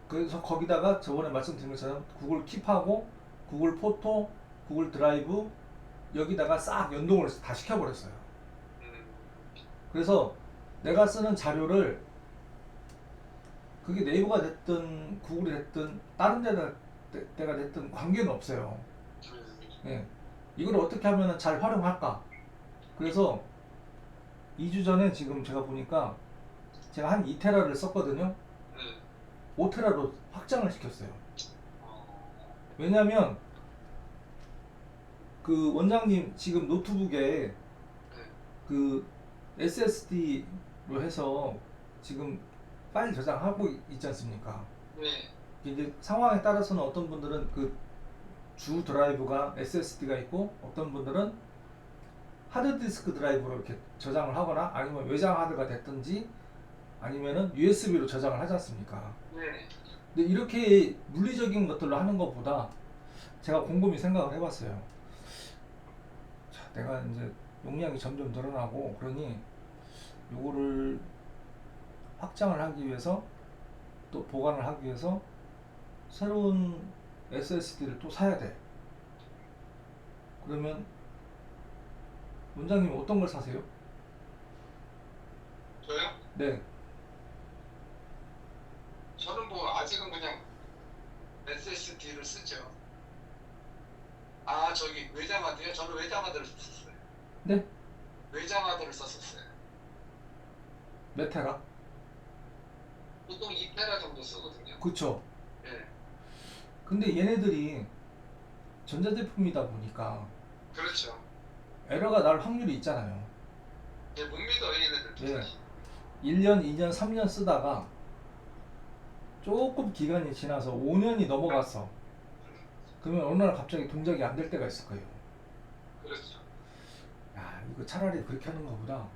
그래서 거기다가 저번에 말씀드린 것처럼 구글 킵하고 구글 포토, 구글 드라이브 여기다가 싹 연동을 다 시켜버렸어요. 그래서 내가 쓰는 자료를 그게 네이버가 됐든 구글이 됐든 다른 데가 됐든 관계는 없어요. 예. 이걸 어떻게 하면 잘 활용할까? 그래서 2주 전에 지금 제가 보니까 제가 한 2테라를 썼거든요. 5테라로 확장을 시켰어요. 왜냐면 그 원장님 지금 노트북에 그 SSD로 해서 지금 파일 저장하고 있지 않습니까? 네. 이제 상황에 따라서는 어떤 분들은 그 주 드라이브가 SSD가 있고 어떤 분들은 하드디스크 드라이브로 이렇게 저장을 하거나 아니면 외장 하드가 됐든지 아니면은 USB로 저장을 하지 않습니까? 네. 근데 이렇게 물리적인 것들로 하는 것보다 제가 곰곰이 생각을 해봤어요. 자, 내가 이제 용량이 점점 늘어나고 그러니 요거를 확장을 하기 위해서 또 보관을 하기 위해서 새로운 SSD를 또 사야 돼. 그러면 원장님 어떤 걸 사세요? 저요? 네, 저는 뭐 아직은 그냥 SSD를 쓰죠. 아, 저기 외장하드요? 저는 외장하드를 썼어요. 네, 외장하드를 썼었어요. 몇 테라? 보통 2테라 정도 쓰거든요. 그쵸. 예. 근데 얘네들이 전자제품이다 보니까 그렇죠. 에러가 날 확률이 있잖아요. 예, 못 믿어요, 얘네들도 예. 사실. 1년, 2년, 3년 쓰다가 조금 기간이 지나서 5년이 넘어갔어. 그러면 어느 날 갑자기 동작이 안 될 때가 있을 거예요. 그렇죠. 야, 이거 차라리 그렇게 하는 것보다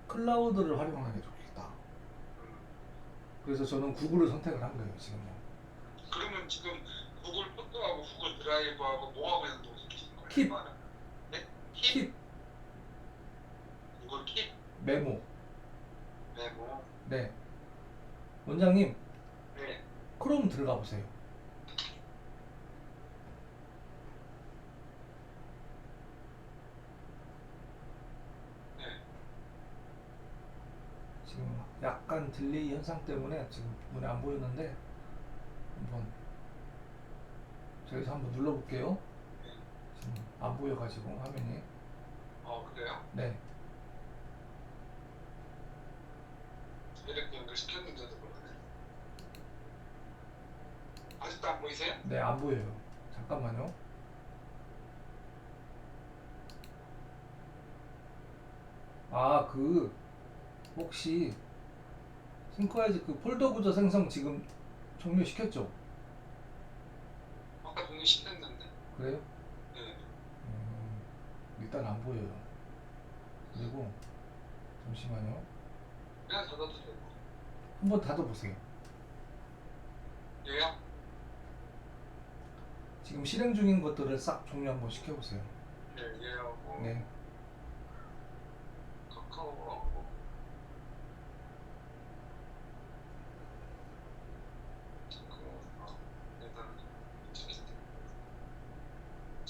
클라우드를 활용하는 게 좋겠다. 음. 그래서 저는 구글을 선택을 한 거예요, 지금요. 그러면 지금 구글 포토하고 구글 드라이브하고 뭐하고 연동시키는 거예요? 킵. 네? 킵? 킵, 구글 킵? 메모. 메모. 네. 원장님, 네. 크롬 들어가 보세요. 네. 지금 약간 딜레이 현상 때문에 지금 눈에 안 보였는데 한번 저기서 한번 눌러볼게요. 네. 지금 안 보여가지고 화면이. 그래요? 네. 이렇게 연결시켰는데도 그러네. 아직도 안 보이세요? 네, 안 보여요. 잠깐만요. 아, 그 혹시 싱크와이즈 그 폴더 구조 생성 지금 종료시켰죠? 아까 동의시켰는데. 그래요? 네. 일단 안 보여요. 그리고 잠시만요. 그냥 닫아도 되고. 한번 닫아보세요. 얘요? 지금 실행 중인 것들을 싹 종료 한번 시켜보세요. 네, 얘하고 네. 카카오하고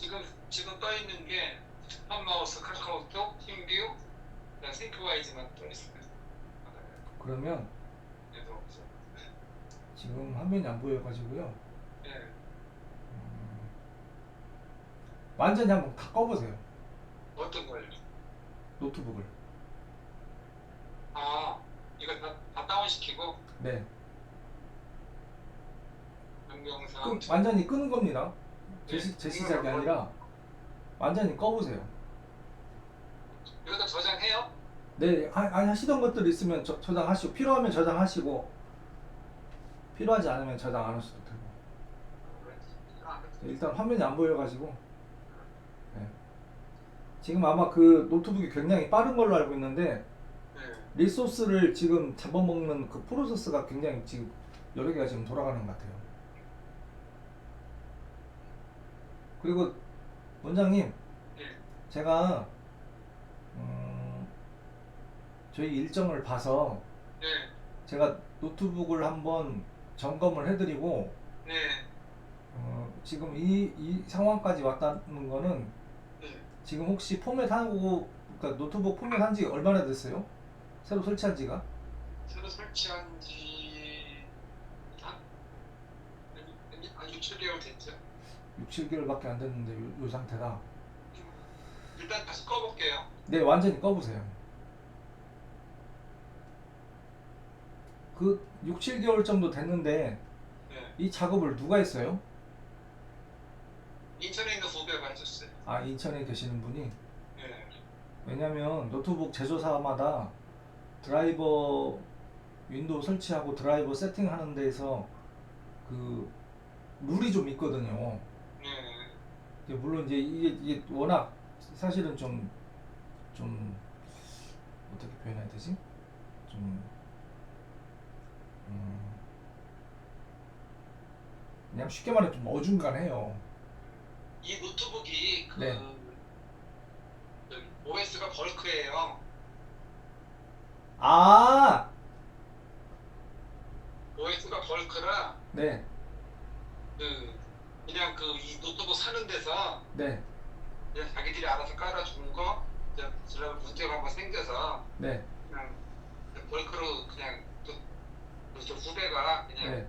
일단 지금 떠 있는 게 팝마우스, 카카오톡, 팀뷰, 그다음 싱크와이즈만 떠 있어요. 그러면 얘도 없어. 지금 화면이 안 보여가지고요. 네. 완전히 한번 다 꺼보세요. 어떤 걸요? 노트북을. 아, 이거 다 다운시키고 네. 명령상 완전히 끄는 겁니다. 네, 제시작이 아니라 완전히 꺼보세요. 이것도 저장해요? 네, 하시던 것들 있으면 저장하시고 필요하면 저장하시고 필요하지 않으면 저장 안 하셔도 되고. 네, 일단 화면이 안 보여가지고 네. 지금 아마 그 노트북이 굉장히 빠른 걸로 알고 있는데 네. 리소스를 지금 잡아먹는 그 프로세스가 굉장히 지금 여러 개가 지금 돌아가는 것 같아요. 그리고 원장님, 네. 제가 저희 일정을 봐서 네. 제가 노트북을 한번 점검을 해드리고 네. 지금 이 상황까지 왔다는 거는 네. 지금 혹시 포맷하고 그러니까 노트북 포맷한 지 얼마나 됐어요? 새로 설치한 지가? 새로 설치한 지 한 6, 7개월 됐죠. 6, 7개월밖에 안 됐는데 요 상태다. 일단 다시 꺼볼게요. 네, 완전히 꺼보세요. 그 6, 7개월 정도 됐는데 네. 이 작업을 누가 했어요? 인천에 있는 후배가 해줬어요. 아, 인천에 계시는 분이? 네. 왜냐면 노트북 제조사마다 드라이버 윈도우 설치하고 드라이버 세팅하는 데에서 그 룰이 좀 있거든요. 네. 물론 이제 이게 워낙 사실은 좀 어떻게 표현해야 되지? 좀 음, 그냥 쉽게 말해 좀 어중간해요. 이 노트북이 네. OS가 벌크예요. 아, OS가 벌크라 네, 그 그냥 그 이 노트북 사는 데서 네, 그냥 자기들이 알아서 깔아준 거 지금 문제가 한번 생겨서 네, 그냥 벌크로 그냥 저 후배가 그냥 네.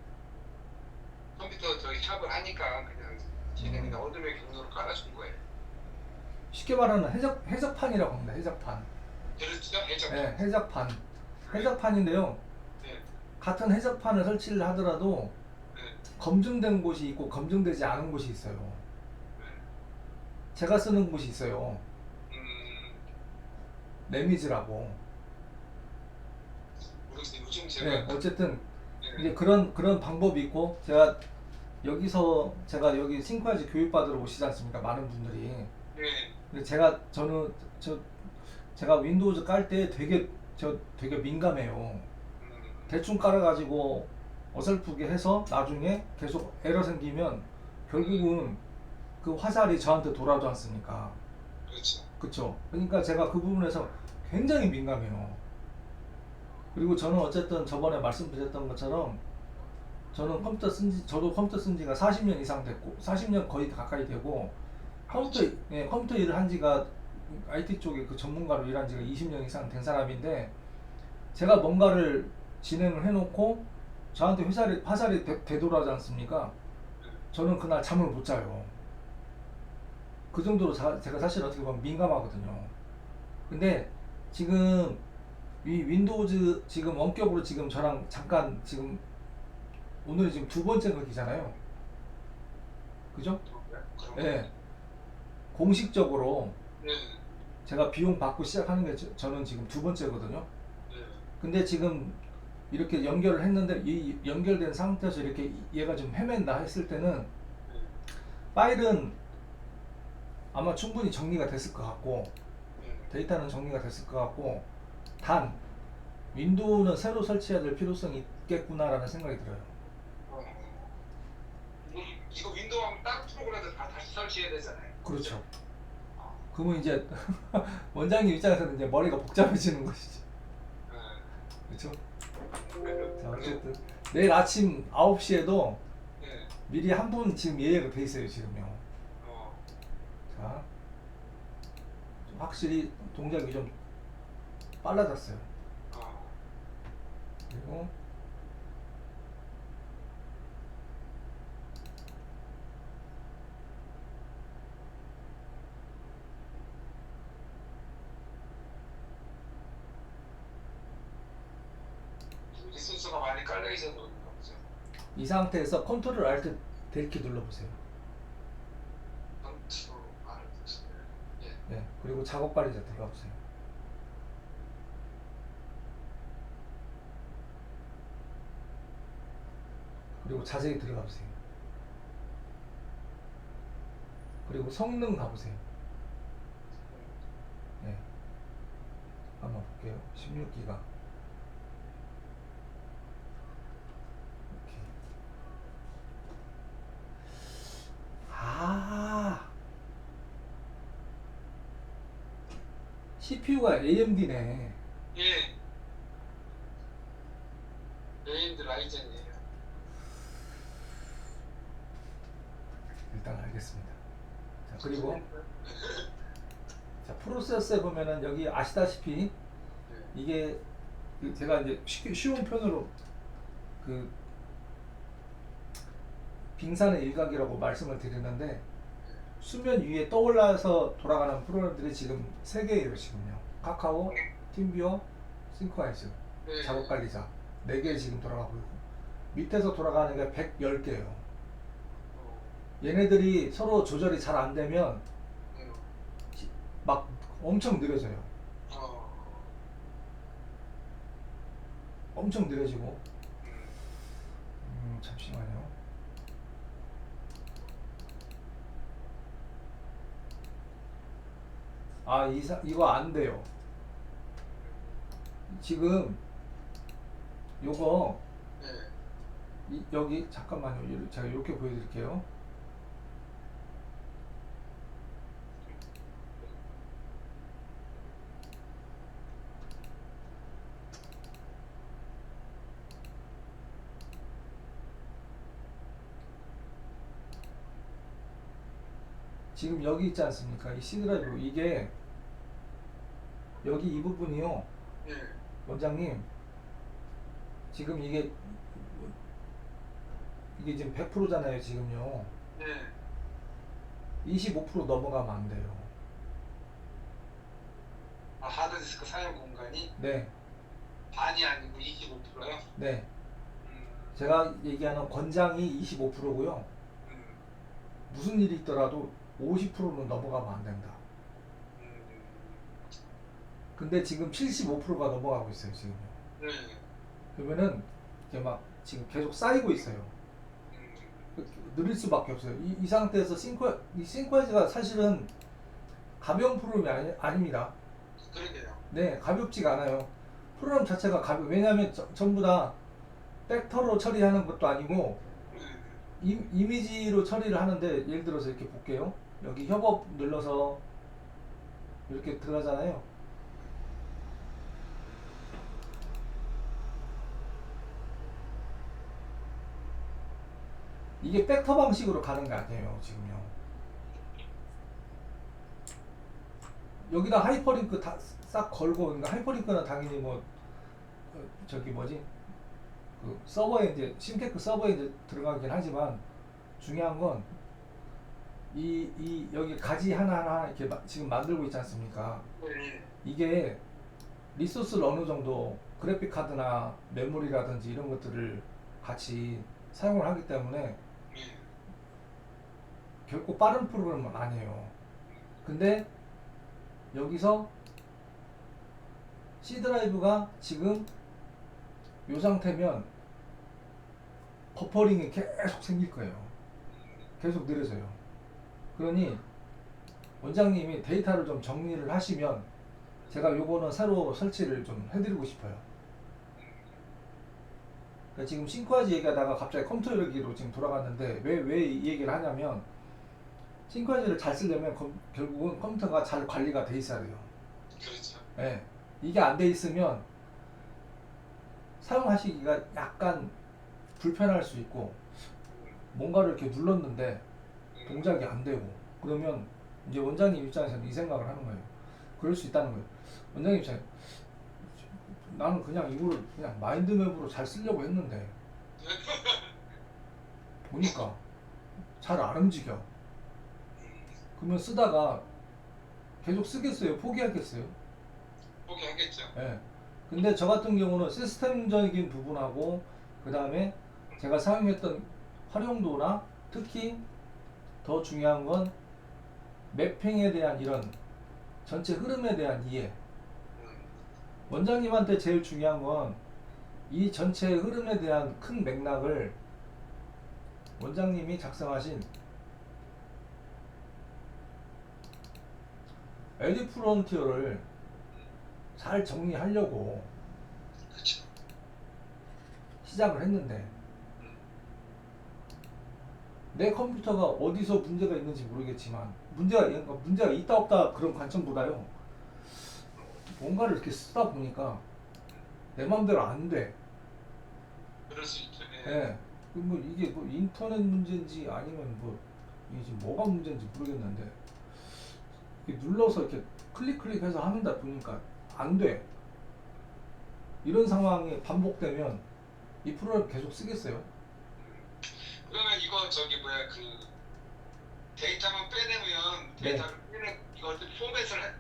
컴퓨터 저기 샵을 하니까 그냥 걔네 음, 그냥 어둠의 경로로 깔아준 거예요. 쉽게 말하는 해적판이라고 합니다. 해적판. 그렇죠? 네, 해적판. 해적판. 네, 해적판인데요. 네, 같은 해적판을 설치를 하더라도 네, 검증된 곳이 있고 검증되지 않은 곳이 있어요. 네. 제가 쓰는 곳이 있어요. 음, 레미즈라고. 모르겠어요. 요즘 네, 제가 어쨌든 이제 네, 그런 방법이 있고 제가 여기 싱크화지 교육받으러 오시지 않습니까? 많은 분들이. 네, 근데 제가 윈도우즈 깔 때 되게 민감해요. 음, 대충 깔아가지고 어설프게 해서 나중에 계속 에러 생기면 결국은 그 화살이 저한테 돌아오지 않습니까? 그렇죠. 그쵸? 그러니까 제가 그 부분에서 굉장히 민감해요. 그리고 저는 어쨌든 저번에 말씀드렸던 것처럼 저도 컴퓨터 쓴 지가 40년 이상 됐고, 40년 거의 가까이 되고, 그렇죠. 컴퓨터 일을 한 지가, IT 쪽에 그 전문가로 일한 지가 20년 이상 된 사람인데, 제가 뭔가를 진행을 해놓고, 저한테 화살이 되돌아오지 않습니까? 네, 저는 그날 잠을 못 자요. 그 정도로 제가 사실 어떻게 보면 민감하거든요. 근데 지금 이 윈도우즈 지금 원격으로 지금 저랑 잠깐 지금 오늘이 지금 두 번째 극이잖아요. 그죠? 그런 거. 네. 공식적으로 네, 제가 비용 받고 시작하는 게 저는 지금 두 번째거든요. 네, 근데 지금 이렇게 연결을 했는데 이 연결된 상태에서 이렇게 얘가 좀 헤맨다 했을 때는 네, 파일은 아마 충분히 정리가 됐을 것 같고 네. 데이터는 정리가 됐을 것 같고 단 윈도우는 새로 설치해야 될 필요성이 있겠구나라는 생각이 들어요. 어, 이거 윈도우 하면 다른 프로그램들 다 다시 설치해야 되잖아요. 그렇죠. 어, 그러면 이제 원장님 입장에서는 이제 머리가 복잡해지는 것이죠. 네. 그렇죠? 자, 그래서 어쨌든 내일 아침 9시에도 네, 미리 한 분 지금 예약이 돼 있어요, 지금요. 어, 자, 좀 확실히 동작이 좀 빨라졌어요. 어. 그리고 리소스가 많이 깔려 있어서 그런가 보죠. 이 상태에서 컨트롤 알트 델키 눌러보세요. 컨트롤 알트. 예. 네, 그리고 작업 관리자 들어가 보세요. 그리고 자세히 들어가 보세요. 그리고 성능 가보세요. 네, 한번 볼게요. 16기가. 이렇게. 아, CPU가 AMD네. 예. AMD 라이젠이에요. 일단 알겠습니다. 자, 그리고 자, 프로세서에 보면은 여기 아시다시피 예. 이게 제가 이제 쉬운 편으로 그 빙산의 일각이라고 말씀을 드리는데 수면 위에 떠올라서 돌아가는 프로그램들이 지금 세 개예요. 지금요. 카카오, 팀뷰어, 싱크와이즈, 네. 작업 관리자 네 개 지금 돌아가고 있고 밑에서 돌아가는 게 110개예요. 어, 얘네들이 서로 조절이 잘 안 되면 음, 막 엄청 느려져요. 어, 엄청 느려지고 음, 잠시만요. 이거 안 돼요. 지금 요거 네. 여기 잠깐만요. 제가 이렇게 보여드릴게요. 지금 여기 있지 않습니까? 이 C 드라이브 이게 여기 이 부분이요. 네. 원장님 지금 이게 지금 100%잖아요. 지금요. 네. 25% 넘어가면 안 돼요. 아, 하드디스크 사용 공간이 네, 반이 아니고 25%요? 네. 음, 제가 얘기하는 권장이 25%고요. 음, 무슨 일이 있더라도 50%는 넘어가면 안 된다. 음, 근데 지금 75%가 넘어가고 있어요. 지금요. 네. 그러면은 이게 막 지금 계속 쌓이고 있어요. 음, 느릴 수밖에 없어요. 이 상태에서 이 싱크와이즈가 사실은 가벼운 프로그램이 아닙니다. 그러게요. 네, 가볍지가 않아요. 프로그램 자체가 왜냐하면 전부 다 벡터로 처리하는 것도 아니고 이미지로 처리를 하는데, 예를 들어서 이렇게 볼게요. 여기 협업 눌러서 이렇게 들어가잖아요. 이게 벡터 방식으로 가는 게 아니에요. 지금요. 여기다 하이퍼링크 싹 걸고, 그러니까 하이퍼링크는 당연히 뭐 저기 뭐지, 그 서버에 이제 심테크 서버에 이제 들어가긴 하지만, 중요한 건 여기 가지 하나하나 이렇게 지금 만들고 있지 않습니까? 네. 이게 리소스를 어느 정도 그래픽 카드나 메모리라든지 이런 것들을 같이 사용을 하기 때문에 네. 결코 빠른 프로그램은 아니에요. 근데 여기서 C 드라이브가 지금 이 상태면 버퍼링이 계속 생길 거예요. 계속 느려져요. 그러니 원장님이 데이터를 좀 정리를 하시면 제가 요거는 새로 설치를 좀 해드리고 싶어요. 그러니까 지금 싱크와이즈 얘기하다가 갑자기 컴퓨터 열기로 지금 돌아갔는데, 왜 이 얘기를 하냐면, 싱크와이즈를 잘 쓰려면 결국은 컴퓨터가 잘 관리가 돼 있어야 돼요. 그렇죠. 예. 이게 안 돼 있으면 사용하시기가 약간 불편할 수 있고, 뭔가를 이렇게 눌렀는데 동작이 안 되고, 그러면 이제 원장님 입장에서는 이 생각을 하는 거예요. 그럴 수 있다는 거예요. 원장님 입장에 나는 그냥 이거를 그냥 마인드맵으로 잘 쓰려고 했는데 보니까 잘 안 움직여. 그러면 쓰다가 계속 쓰겠어요? 포기하겠어요? 포기하겠죠. 예. 근데 저 같은 경우는 시스템적인 부분하고, 그 다음에 제가 사용했던 활용도나, 특히 더 중요한 건 매핑에 대한 이런 전체 흐름에 대한 이해. 원장님한테 제일 중요한 건 이 전체 흐름에 대한 큰 맥락을 원장님이 작성하신 에디 프론티어를 잘 정리하려고 그렇죠. 시작을 했는데, 내 컴퓨터가 어디서 문제가 있는지 모르겠지만, 문제가 있다 없다 그런 관점보다요, 뭔가를 이렇게 쓰다 보니까 내 마음대로 안 돼. 그럴 수 있죠. 예. 예. 뭐 이게 뭐 인터넷 문제인지 아니면 뭐 이게 지금 뭐가 문제인지 모르겠는데, 이렇게 눌러서 이렇게 클릭해서 하는다 보니까 안 돼. 이런 상황이 반복되면 이 프로그램 계속 쓰겠어요? 그러면 이거 저기 뭐야 그 데이터만 빼내면 네. 데이터를 빼내 이걸 포맷을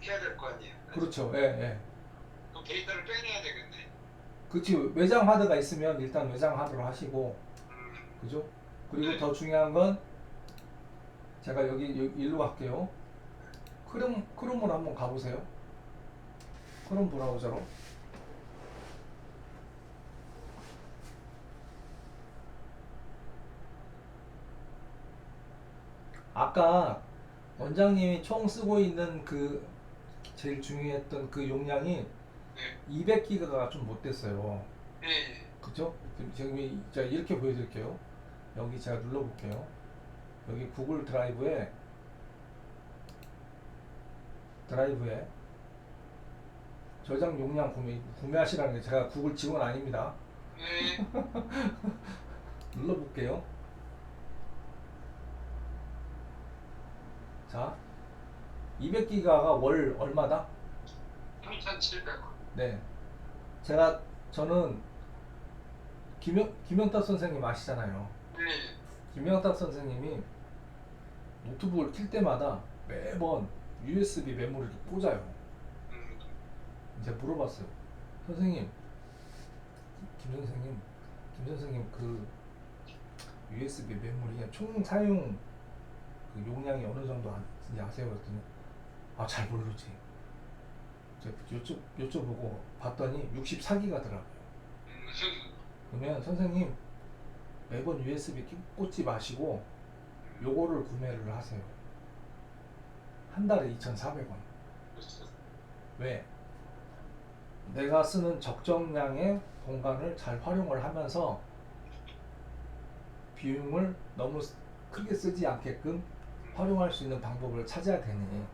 해야 될 거 아니에요. 그렇죠. 예, 예. 그 데이터를 빼내야 되겠네. 그치. 외장 하드가 있으면 일단 외장 하드로 하시고, 그죠? 그리고 네. 더 중요한 건 제가 여기 일로 갈게요. 크롬으로 한번 가보세요. 크롬 브라우저로. 아까 원장님이 총 쓰고 있는 제일 중요했던 그 용량이 네. 200기가가 좀 못 됐어요. 예. 그죠? 지금 제가 이렇게 보여드릴게요. 여기 제가 눌러볼게요. 여기 구글 드라이브에 저장 용량 구매하시라는 게 제가 구글 직원 아닙니다. 예. 눌러볼게요. 자, 200기가가 월 얼마다? 3,700원. 네. 저는 김영탁 선생님 아시잖아요. 예. 김영탁 선생님이 노트북을 킬 때마다 매번 USB 메모리를 꽂아요. 음. 이제 물어봤어요. 선생님, 김 선생님 그 USB 메모리의 총 사용 그 용량이 어느 정도 인지 아세요? 그랬더니 잘 모르지. 제가 여쭤보고 봤더니 64기가더라고요. 그러면 선생님 매번 USB 꽂지 마시고 요거를 구매를 하세요. 한 달에 2,400원. 왜? 내가 쓰는 적정량의 공간을 잘 활용을 하면서 비용을 너무 크게 쓰지 않게끔 활용할 수 있는 방법을 찾아야 되니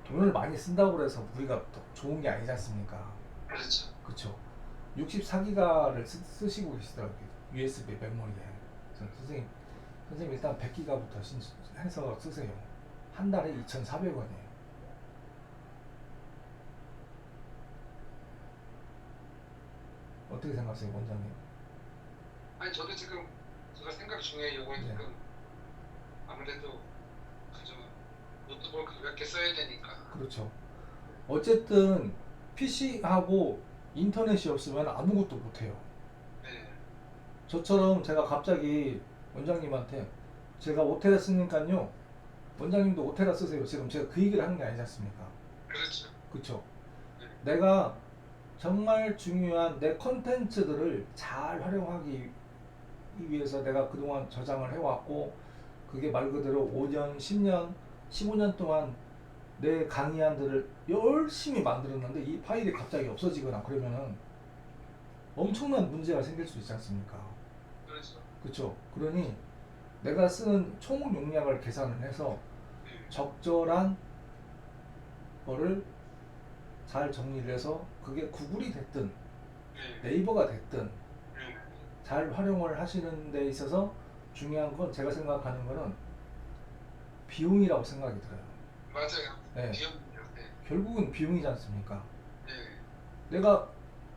돈을 많이 쓴다고 해서 우리가 더 좋은 게 아니지 않습니까? 그렇죠. 그쵸? 64기가를 쓰시고 계시더라고요. USB 메모리에. 선생님 일단 100기가부터 해서 쓰세요. 한 달에 2,400원이에요. 어떻게 생각하세요, 원장님? 아니 저도 지금 제가 생각 중에 요거 네. 지금 아무래도 그저 노트북을 가볍게 써야 되니까. 그렇죠. 어쨌든 PC하고 인터넷이 없으면 아무것도 못해요. 네. 저처럼 제가 갑자기 원장님한테 제가 5테라 쓰니까요 원장님도 5테라 쓰세요. 지금 제가 그 얘기를 하는 게 아니지 않습니까? 그렇죠. 그쵸? 네. 내가 정말 중요한 내 컨텐츠들을 잘 활용하기 위해서 내가 그동안 저장을 해왔고 그게 말 그대로 5년, 10년, 15년 동안 내 강의안들을 열심히 만들었는데 이 파일이 갑자기 없어지거나 그러면은 엄청난 문제가 생길 수 있지 않습니까? 그렇죠. 그쵸? 그러니 내가 쓰는 총 용량을 계산을 해서 적절한 거를 잘 정리를 해서 그게 구글이 됐든 네이버가 됐든 잘 활용을 하시는 데 있어서 중요한 건 제가 생각하는 거는 비용이라고 생각이 들어요. 맞아요. 네. 비용이요. 네. 결국은 비용이지 않습니까? 네. 내가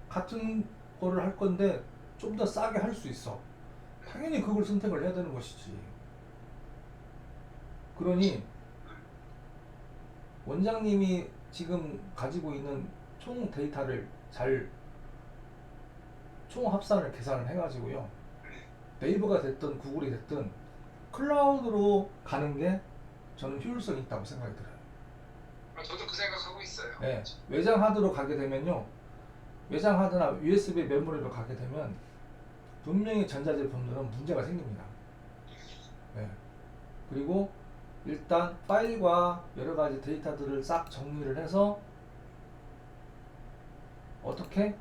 같은 거를 할 건데 좀 더 싸게 할 수 있어. 당연히 그걸 선택을 해야 되는 것이지. 그러니 원장님이 지금 가지고 있는 총 데이터를 잘 총 합산을 계산을 해가지고요. 네이버가 됐든 구글이 됐든 클라우드로 가는 게 저는 효율성이 있다고 생각이 들어요. 저도 그 생각하고 있어요. 네, 외장 하드로 가게 되면요. 외장 하드나 USB 메모리로 가게 되면 분명히 전자제품들은 문제가 생깁니다. 네. 그리고 일단 파일과 여러 가지 데이터들을 싹 정리를 해서 어떻게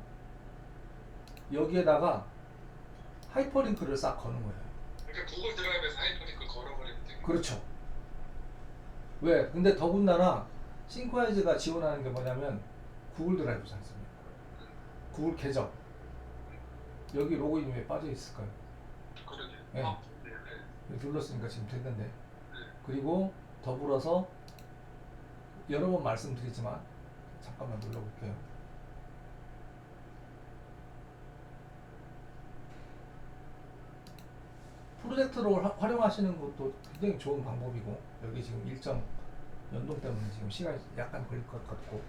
여기에다가 하이퍼링크를 싹 거는 거예요. 그러니까 구글 드라이브에서 하이퍼링크 걸어버리면 되는 그렇죠. 왜? 근데 더군다나 싱크와이즈가 지원하는 게 뭐냐면 구글 드라이브지 않습니까? 구글 계정. 여기 로그인이 왜 빠져 있을까요? 그러게. 네. 네. 눌렀으니까 지금 됐는데. 네. 그리고 더불어서 여러 번 말씀드리지만 잠깐만 눌러볼게요. 프로젝트로 활용하시는 것도 굉장히 좋은 방법이고 여기 지금 일정 연동 때문에 지금 시간이 약간 걸릴 것 같고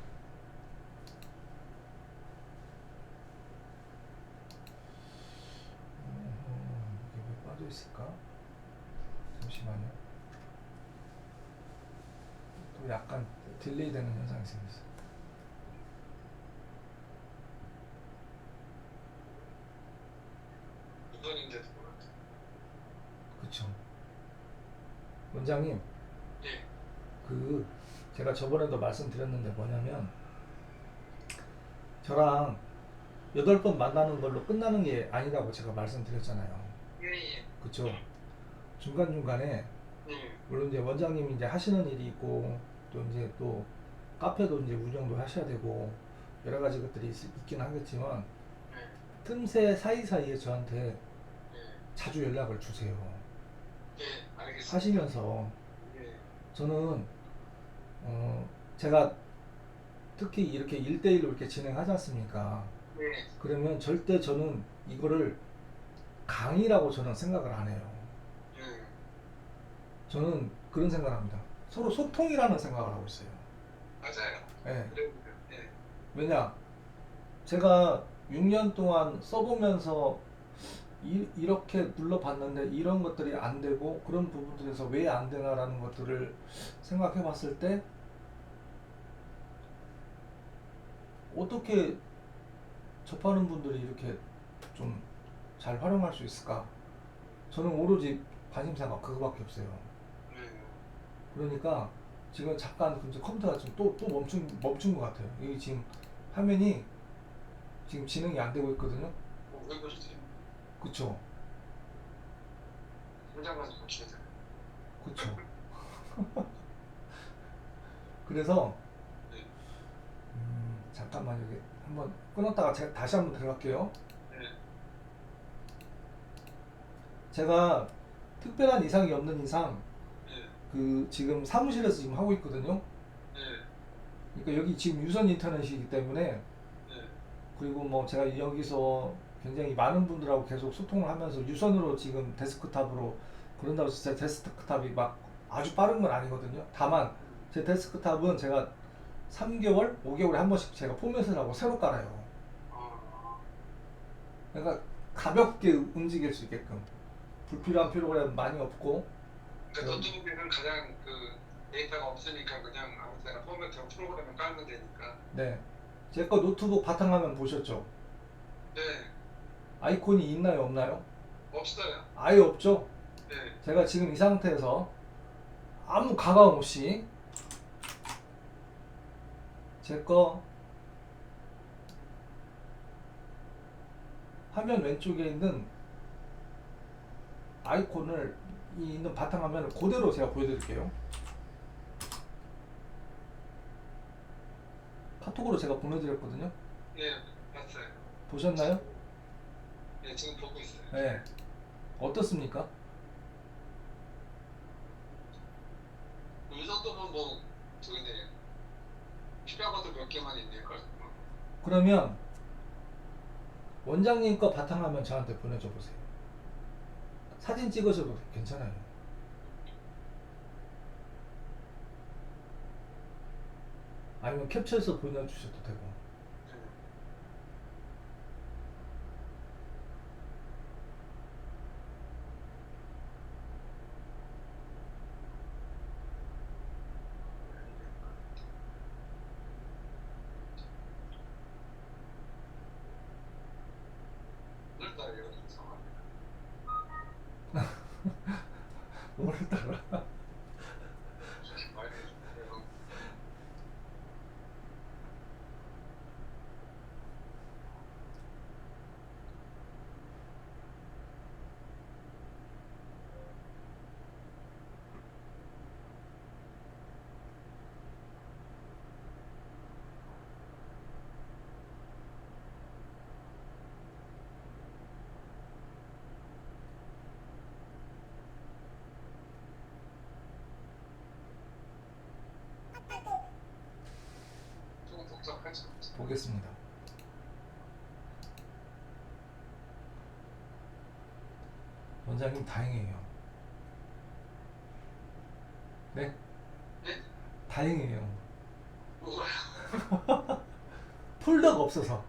이게 왜 빠져 있을까? 잠시만요. 또 약간 딜레이 되는 현상이 생겼어요. 우선인데도 몰랐죠. 그쵸. 원장님, 예. 그 제가 저번에도 말씀드렸는데 뭐냐면 저랑 8번 만나는 걸로 끝나는 게 아니라고 제가 말씀드렸잖아요. 예. 그쵸? 중간중간에 예. 물론 이제 원장님이 이제 하시는 일이 있고 또 이제 또 카페도 이제 운영도 하셔야 되고 여러 가지 것들이 있긴 하겠지만 예. 틈새 사이사이에 저한테 예. 자주 연락을 주세요. 예. 알겠습니다. 하시면서 예. 저는 제가 특히 이렇게 1대1로 이렇게 진행하지 않습니까? 예. 그러면 절대 저는 이거를 강의라고 저는 생각을 안 해요. 예. 저는 그런 생각을 합니다. 서로 소통이라는 생각을 하고 있어요. 맞아요. 예. 그래요. 예. 왜냐? 제가 6년 동안 써보면서 이렇게 눌러봤는데 이런 것들이 안 되고 그런 부분들에서 왜 안 되나라는 것들을 생각해 봤을 때 어떻게 접하는 분들이 이렇게 좀 잘 활용할 수 있을까? 저는 오로지 관심사가 그거밖에 없어요. 예. 그러니까 지금 잠깐 이제 컴퓨터가 좀 또 멈춘 것 같아요. 여기 지금 화면이 지금 진행이 안 되고 있거든요. 왜 그러세요? 그쵸? 현장 가서 고쳐야 돼요. 그쵸? 그래서 예. 잠깐만 여기 한번 끊었다가 제가 다시 한번 들어갈게요. 예. 제가 특별한 이상이 없는 이상 예. 그 지금 사무실에서 지금 하고 있거든요. 예. 그러니까 여기 지금 유선 인터넷이기 때문에 예. 그리고 뭐 제가 여기서 굉장히 많은 분들하고 계속 소통을 하면서 유선으로 지금 데스크탑으로 그런다고 해서 제 데스크탑이 막 아주 빠른 건 아니거든요. 다만 제 데스크탑은 제가 3개월, 5개월에 한 번씩 제가 포맷을 하고 새로 깔아요. 아. 그러니까 가볍게 움직일 수 있게끔 불필요한 프로그램 많이 없고. 그러니까 노트북에는 가장 그 데이터가 없으니까 그냥 아무 때나 포맷하고 프로그램을 깔면 되니까. 네, 제 거 노트북 바탕화면 보셨죠? 네. 아이콘이 있나요, 없나요? 없어요. 아예 없죠? 네. 제가 지금 이 상태에서 아무 가감 없이 제 거 화면 왼쪽에 있는 아이콘을 이 있는 바탕화면을 그대로 제가 보여드릴게요. 카톡으로 제가 보내드렸거든요. 네, 봤어요. 보셨나요? 네, 지금 보고 있어요. 네. 어떻습니까? 이 정도면 뭐 저기네 필요한 것도 몇 개만 있는 걸. 그러면 원장님 거 바탕화면 저한테 보내줘 보세요. 사진 찍으셔도 괜찮아요. 아니면 캡처해서 보내주셔도 되고. 오늘따라 이런 이상하네. 오늘따라 많이 해주세요. 조금 복잡하죠. 보겠습니다. 원장님 다행이에요. 네? 네? 다행이에요. 뭐가요? 폴더가 없어서.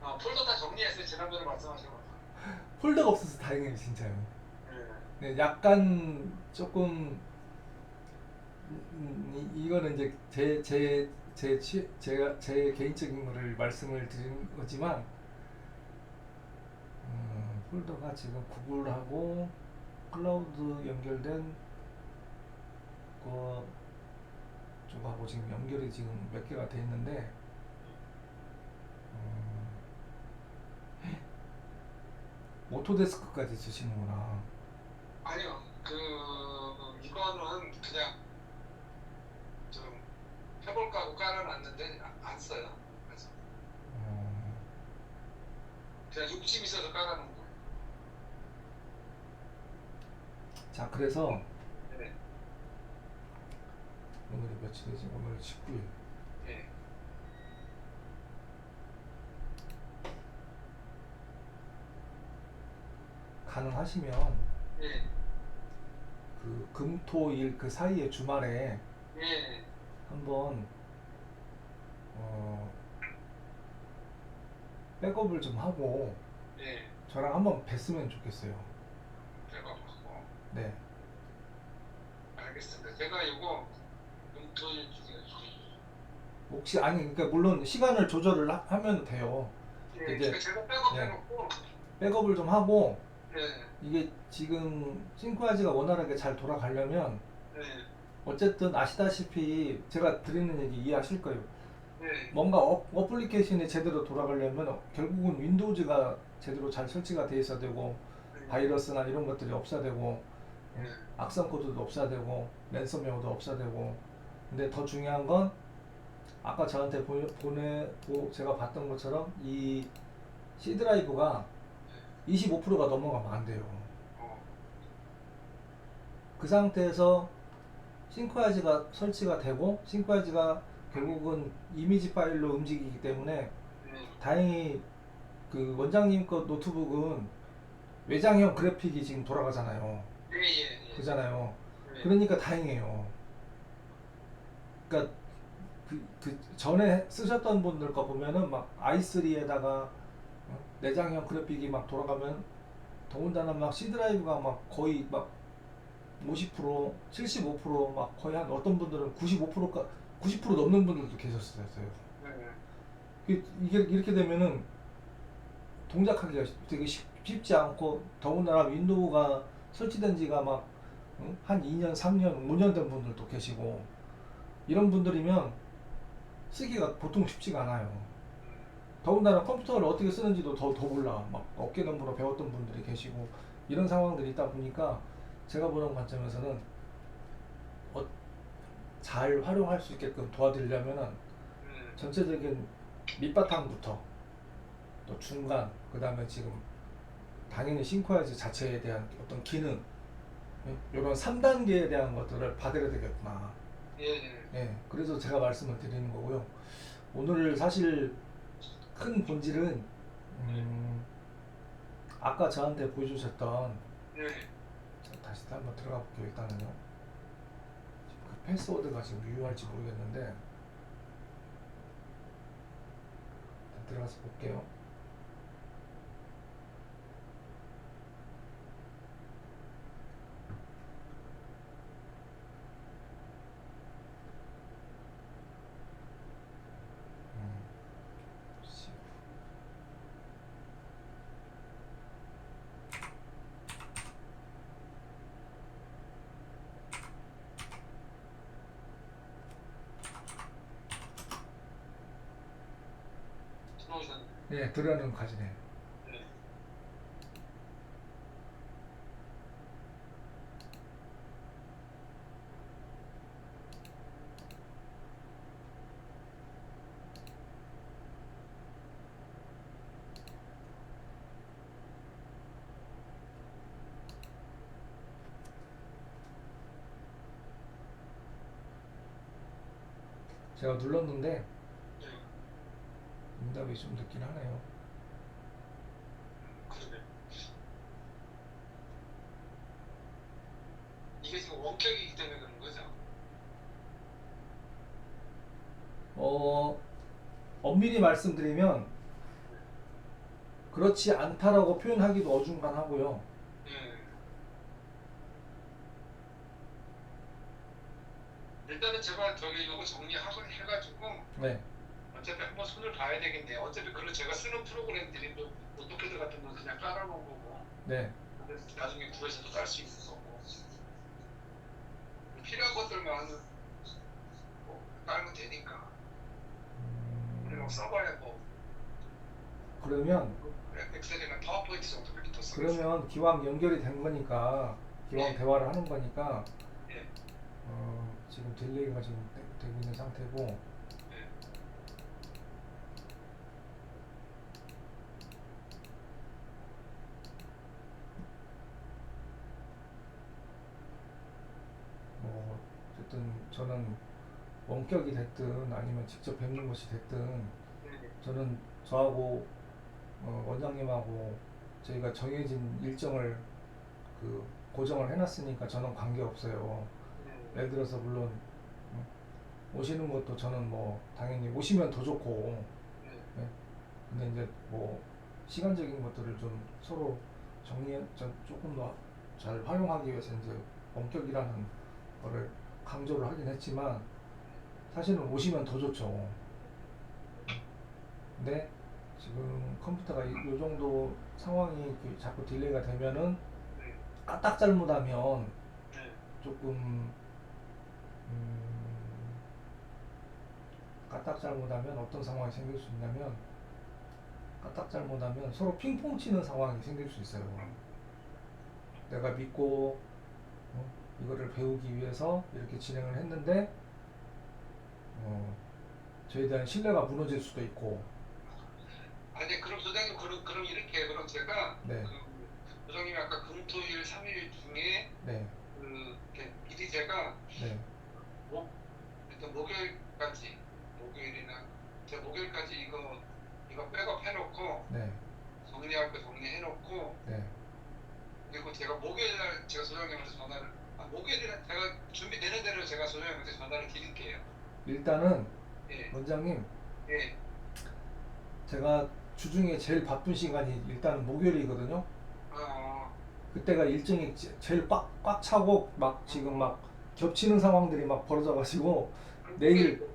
아, 폴더 다 정리했어요. 지난번에 말씀하신 거. 폴더가 없어서 다행이에요, 진짜요. 네. 네, 약간 조금 이거는 이제 제가 제 개인적인 거를 말씀을 드린 거지만 폴더가 지금 구글하고 클라우드 연결된 거 쪽하고 지금 연결이 지금 몇 개가 돼 있는데 오토데스크까지 쓰시는구나. 아니요. 이거는 그냥 좀 해볼까 하고 깔아놨는데 안 써요. 그래서 어, 그냥 욕심 있어서 깔아놓은 거예요. 자, 그래서 네, 오늘이 며칠이지? 오늘 19일. 네, 가능하시면 네, 그 금토일 그 사이에 주말에 네, 한번 어, 백업을 좀 하고 네. 저랑 한번 뵀으면 좋겠어요. 제가 하고 네. 알겠습니다. 제가 이거 금토일 중에 혹시 아니 그러니까 물론 시간을 조절을 하면 돼요. 네, 이제 제가 백업 네, 해놓고 백업을 좀 하고 네, 이게 지금 싱크아지가 원활하게 잘 돌아가려면 네, 어쨌든 아시다시피 제가 드리는 얘기 이해하실 거예요. 네, 뭔가 어플리케이션이 제대로 돌아가려면 결국은 윈도우즈가 제대로 잘 설치가 돼 있어야 되고 바이러스나 이런 것들이 없어야 되고 네, 악성 코드도 없어야 되고 랜섬웨어도 없어야 되고 근데 더 중요한 건 아까 저한테 제가 봤던 것처럼 이 C 드라이브가 25%가 넘어가면 안 돼요. 어, 그 상태에서 싱크아지가 설치가 되고 싱크아지가 결국은 이미지 파일로 움직이기 때문에 네, 다행히 그 원장님 거 노트북은 외장형 그래픽이 지금 돌아가잖아요. 예, 예, 예, 그잖아요. 네, 그러니까 다행이에요. 그러니까 그 전에 쓰셨던 분들 거 보면은 막 i3에다가 내장형 그래픽이 막 돌아가면 더군다나 막 C 드라이브가 막 거의 막 50%, 75%막 거의 한 어떤 분들은 95%가 90% 넘는 분들도 계셨어요. 네, 네. 이게 이렇게 되면은 동작하기가 되게 쉽지 않고 더군다나 윈도우가 설치된 지가 막 한 2년, 3년, 5년 된 분들도 계시고 이런 분들이면 쓰기가 보통 쉽지가 않아요. 더군다나 컴퓨터를 어떻게 쓰는지도 더 몰라. 막 어깨너머로 배웠던 분들이 계시고 이런 상황들이 있다 보니까 제가 보는 관점에서는 어, 잘 활용할 수 있게끔 도와드리려면은 전체적인 밑바탕부터 또 중간 그 다음에 지금 당연히 싱크와이즈 자체에 대한 어떤 기능 이런 3단계에 대한 것들을 받아야 되겠구나. 예, 예. 예, 그래서 제가 말씀을 드리는 거고요. 오늘 사실 큰 본질은 아까 저한테 보여주셨던 네. 다시 한번 들어가 볼게요. 일단은요. 그 패스워드가 지금 유효할지 모르겠는데 일단 들어가서 볼게요. 음, 씨. 들어오셨네. 예, 들어가는 가지네. 네. 제가 눌렀는데 네. 응답이 좀 늦긴 하네요. 그러네. 이게 지금 원격이기 때문에 그런 거죠? 어, 엄밀히 말씀드리면 그렇지 않다라고 표현하기도 어중간하고요. 네. 일단은 제가 저기 이거 정리하고 해가지고 네, 어차피 한번 손을 봐야 되겠네요. 어차피 그런 제가 쓰는 프로그램들이 뭐 오토캐드 같은 건 그냥 깔아놓은 거고 네. 그래서 나중에 구해서도 깔 수 있는 거고 필요한 것들만 뭐 깔면 되니까 우리 막 써봐야 뭐 그러면 엑셀이나 파워포인트 정도밖에 쓰겠어요. 그러면 기왕 연결이 된 거니까 기왕 예. 대화를 하는 거니까 예. 지금 딜레이가 지금 되고 있는 상태고 예. 뭐 어쨌든 저는 원격이 됐든 아니면 직접 뵙는 것이 됐든 예. 저는 저하고 원장님하고 저희가 정해진 일정을 그 고정을 해놨으니까 저는 관계 없어요. 예. 예를 들어서 물론 오시는 것도 저는 뭐 당연히 오시면 더 좋고 예. 예? 근데 이제 뭐 시간적인 것들을 좀 서로 조금 더 잘 활용하기 위해서 이제 원격이라는 거를 강조를 하긴 했지만 사실은 오시면 더 좋죠. 근데 지금 컴퓨터가 이 정도 상황이 자꾸 딜레이가 되면은 예. 까딱 잘못하면 예. 조금 까딱 잘못하면 어떤 상황이 생길 수 있냐면 까딱 잘못하면 서로 핑퐁 치는 상황이 생길 수 있어요. 내가 믿고 이거를 배우기 위해서 이렇게 진행을 했는데 저에 대한 신뢰가 무너질 수도 있고. 아니 그럼 소장님 그럼 이렇게 그럼 제가 네, 소장님이 아까 금토일 3일 중에 네, 이렇게 미리 제가 네, 일단 목요일이나 제가 목요일까지 이거 백업 해놓고 네, 정리할 거 정리해놓고 네. 그리고 제가 목요일날 제가 소장님한테 전화를 목요일에 제가 준비되는 대로 제가 소장님한테 전화를 드릴게요. 일단은 예. 원장님, 예. 제가 주중에 제일 바쁜 시간이 일단 목요일이거든요. 어. 그때가 일정이 제일 꽉 차고 막 지금 막 겹치는 상황들이 막 벌어져가지고 내일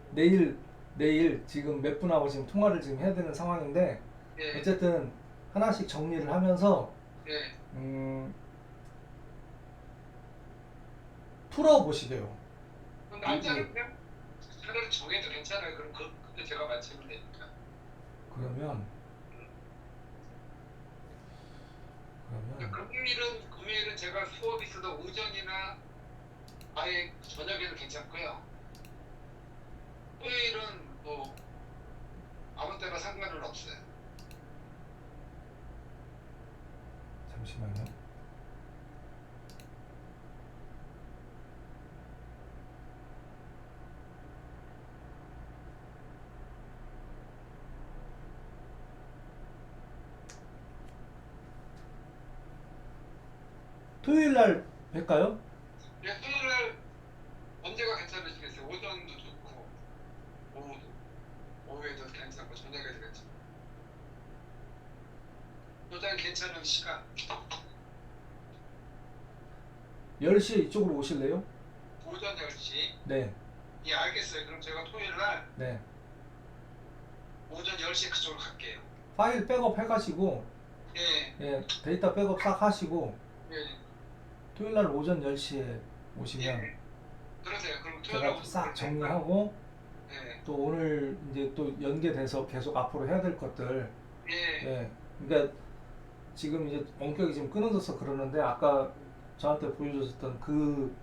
지금 몇 분하고 지금 통화를 지금 해야 되는 상황인데 예. 어쨌든 하나씩 정리를 하면서 예. 풀어보시게요. 그럼 날짜는 그냥 차라리 정해도 괜찮아요. 그럼 그때 제가 맞추면 되니까. 그러면 금요일은 제가 수업이 있어도 오전이나 아예 저녁에도 괜찮고요. 토요일은 뭐 아무 때나 상관은 없어요. 잠시만요. 토요일 날 뵐까요? 예, 토요일날 언제가 괜찮으시겠어요? 오전도 좋고 오후에도 괜찮고 저녁에도 괜찮고. 요즘 괜찮은 시간 10시에 이쪽으로 오실래요? 오전 10시. 네, 예, 알겠어요. 그럼 제가 토요일날 네. 오전 10시에 그쪽으로 갈게요. 파일 백업 해가시고 예. 예, 데이터 백업 싹 하시고 예. 토요일 날 오전 10시에 오시면 예. 그러세요. 그럼 토요일날 제가 싹 정리하고 예. 또 오늘 이제 또 연계돼서 계속 앞으로 해야 될 것들 예. 예, 그러니까 지금 이제 원격이 지금 끊어져서 그러는데 아까 저한테 보여주셨던 그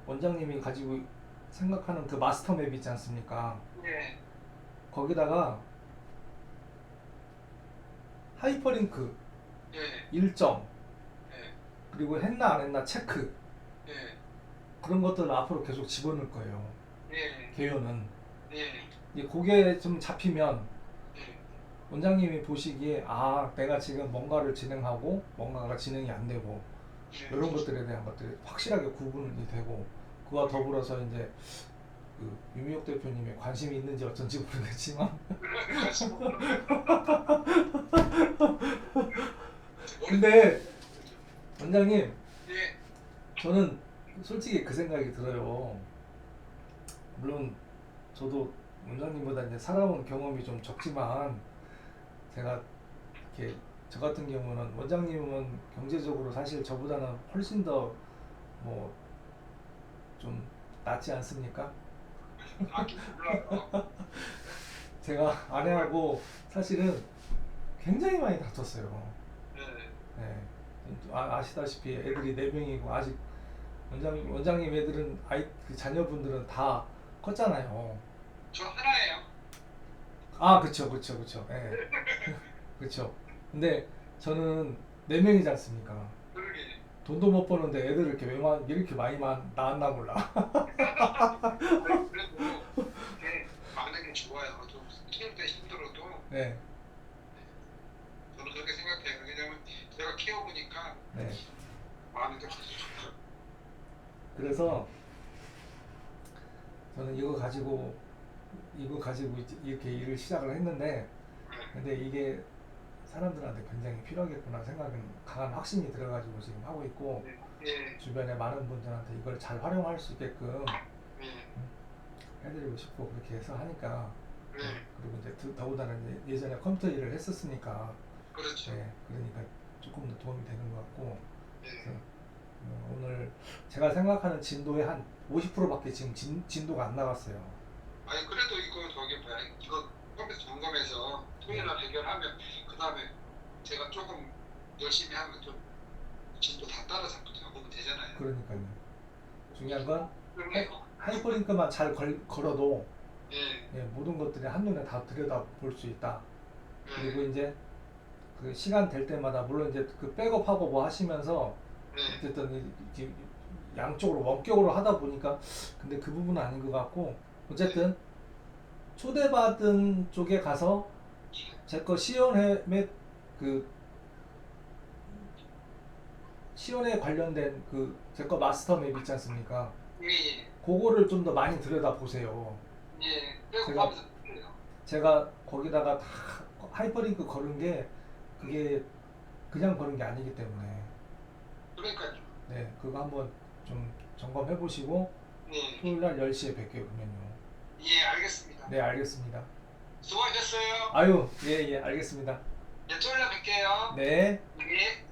원장님이 가지고 생각하는 그 마스터 맵 있지 않습니까? 예. 거기다가 하이퍼링크 예. 일정 예. 그리고 했나 안 했나 체크 예. 그런 것들을 앞으로 계속 집어넣을 거예요. 예. 개요는 예. 이제 그게 좀 잡히면 예. 원장님이 보시기에 아 내가 지금 뭔가를 진행하고 뭔가가 진행이 안 되고 이런 것들에 대한 것들이 확실하게 구분이 되고 그와 더불어서 이제 그 유미옥 대표님의 관심이 있는지 어쩐지 모르겠지만 근데 원장님 예. 저는 솔직히 그 생각이 들어요. 물론 저도 원장님보다 이제 살아온 경험이 좀 적지만 제가 이렇게 저 같은 경우는 원장님은 경제적으로 사실 저보다는 훨씬 더 뭐 좀 낫지 않습니까? 몰라요. 제가 아내하고 사실은 굉장히 많이 다퉜어요. 네. 네. 아시다시피 애들이 4명이고 아직 원장님 애들은 그 자녀분들은 다 컸잖아요. 저 하나예요. 아, 그쵸. 예. 그쵸. 근데 저는 4명이지 않습니까? 그러게. 돈도 못 버는데 애들 이렇게 많이만 낳았나 몰라. 그래도 이렇게 많은 게 좋아요. 좀 키울 때 힘들어도 네. 저는 그렇게 생각해요. 왜냐면 제가 키워보니까 네. 마음이 더 좋죠. 그래서 저는 이거 가지고 이렇게 일을 시작을 했는데, 근데 이게 사람들한테 굉장히 필요하겠구나 생각은 강한 확신이 들어가지고 지금 하고 있고, 네. 네. 주변에 많은 분들한테 이걸 잘 활용할 수 있게끔 네. 해드리고 싶고 그렇게 해서 하니까. 네. 그리고 이제 더군다나 이제 예전에 컴퓨터 일을 했었으니까, 그렇죠. 그러니까 조금 더 도움이 되는 것 같고. 그래서 네. 오늘 제가 생각하는 진도의 한 50%밖에 지금 진도가 안 나갔어요. 아니 그래도 이거 저기 뭐야 이거 컴퓨터 점검해서 토요일 날 해결하면 그 다음에 제가 조금 열심히 하면 좀 진도 다 따라잡고 잡으면 되잖아요. 그러니까요. 중요한 건 그러네요. 하이퍼링크만 잘 걸어도 예. 모든 것들이 한눈에 다 들여다 볼 수 있다. 그리고 예. 이제 그 시간 될 때마다 물론 이제 그 백업하고 뭐 하시면서 예. 어쨌든 이렇게 양쪽으로 원격으로 하다 보니까 근데 그 부분은 아닌 것 같고, 어쨌든 초대받은 쪽에 가서 제 거 그 시연에 관련된 그 제 거 마스터 맵 있지 않습니까? 예. 그거를 좀 더 많이 들여다 보세요. 예. 그리고 제가 하면서 그래요. 제가 거기다가 다 하이퍼링크 걸은 게 그게 그냥 걸은 게 아니기 때문에, 그러니까요. 네, 그거 한번 좀 점검해 보시고 예. 토요일 날 10시에 뵐게요, 그러면요. 예, 알겠습니다. 네, 알겠습니다. 수고하셨어요. 아유, 예, 알겠습니다. 예, 토요일 날 뵐게요. 네. 예.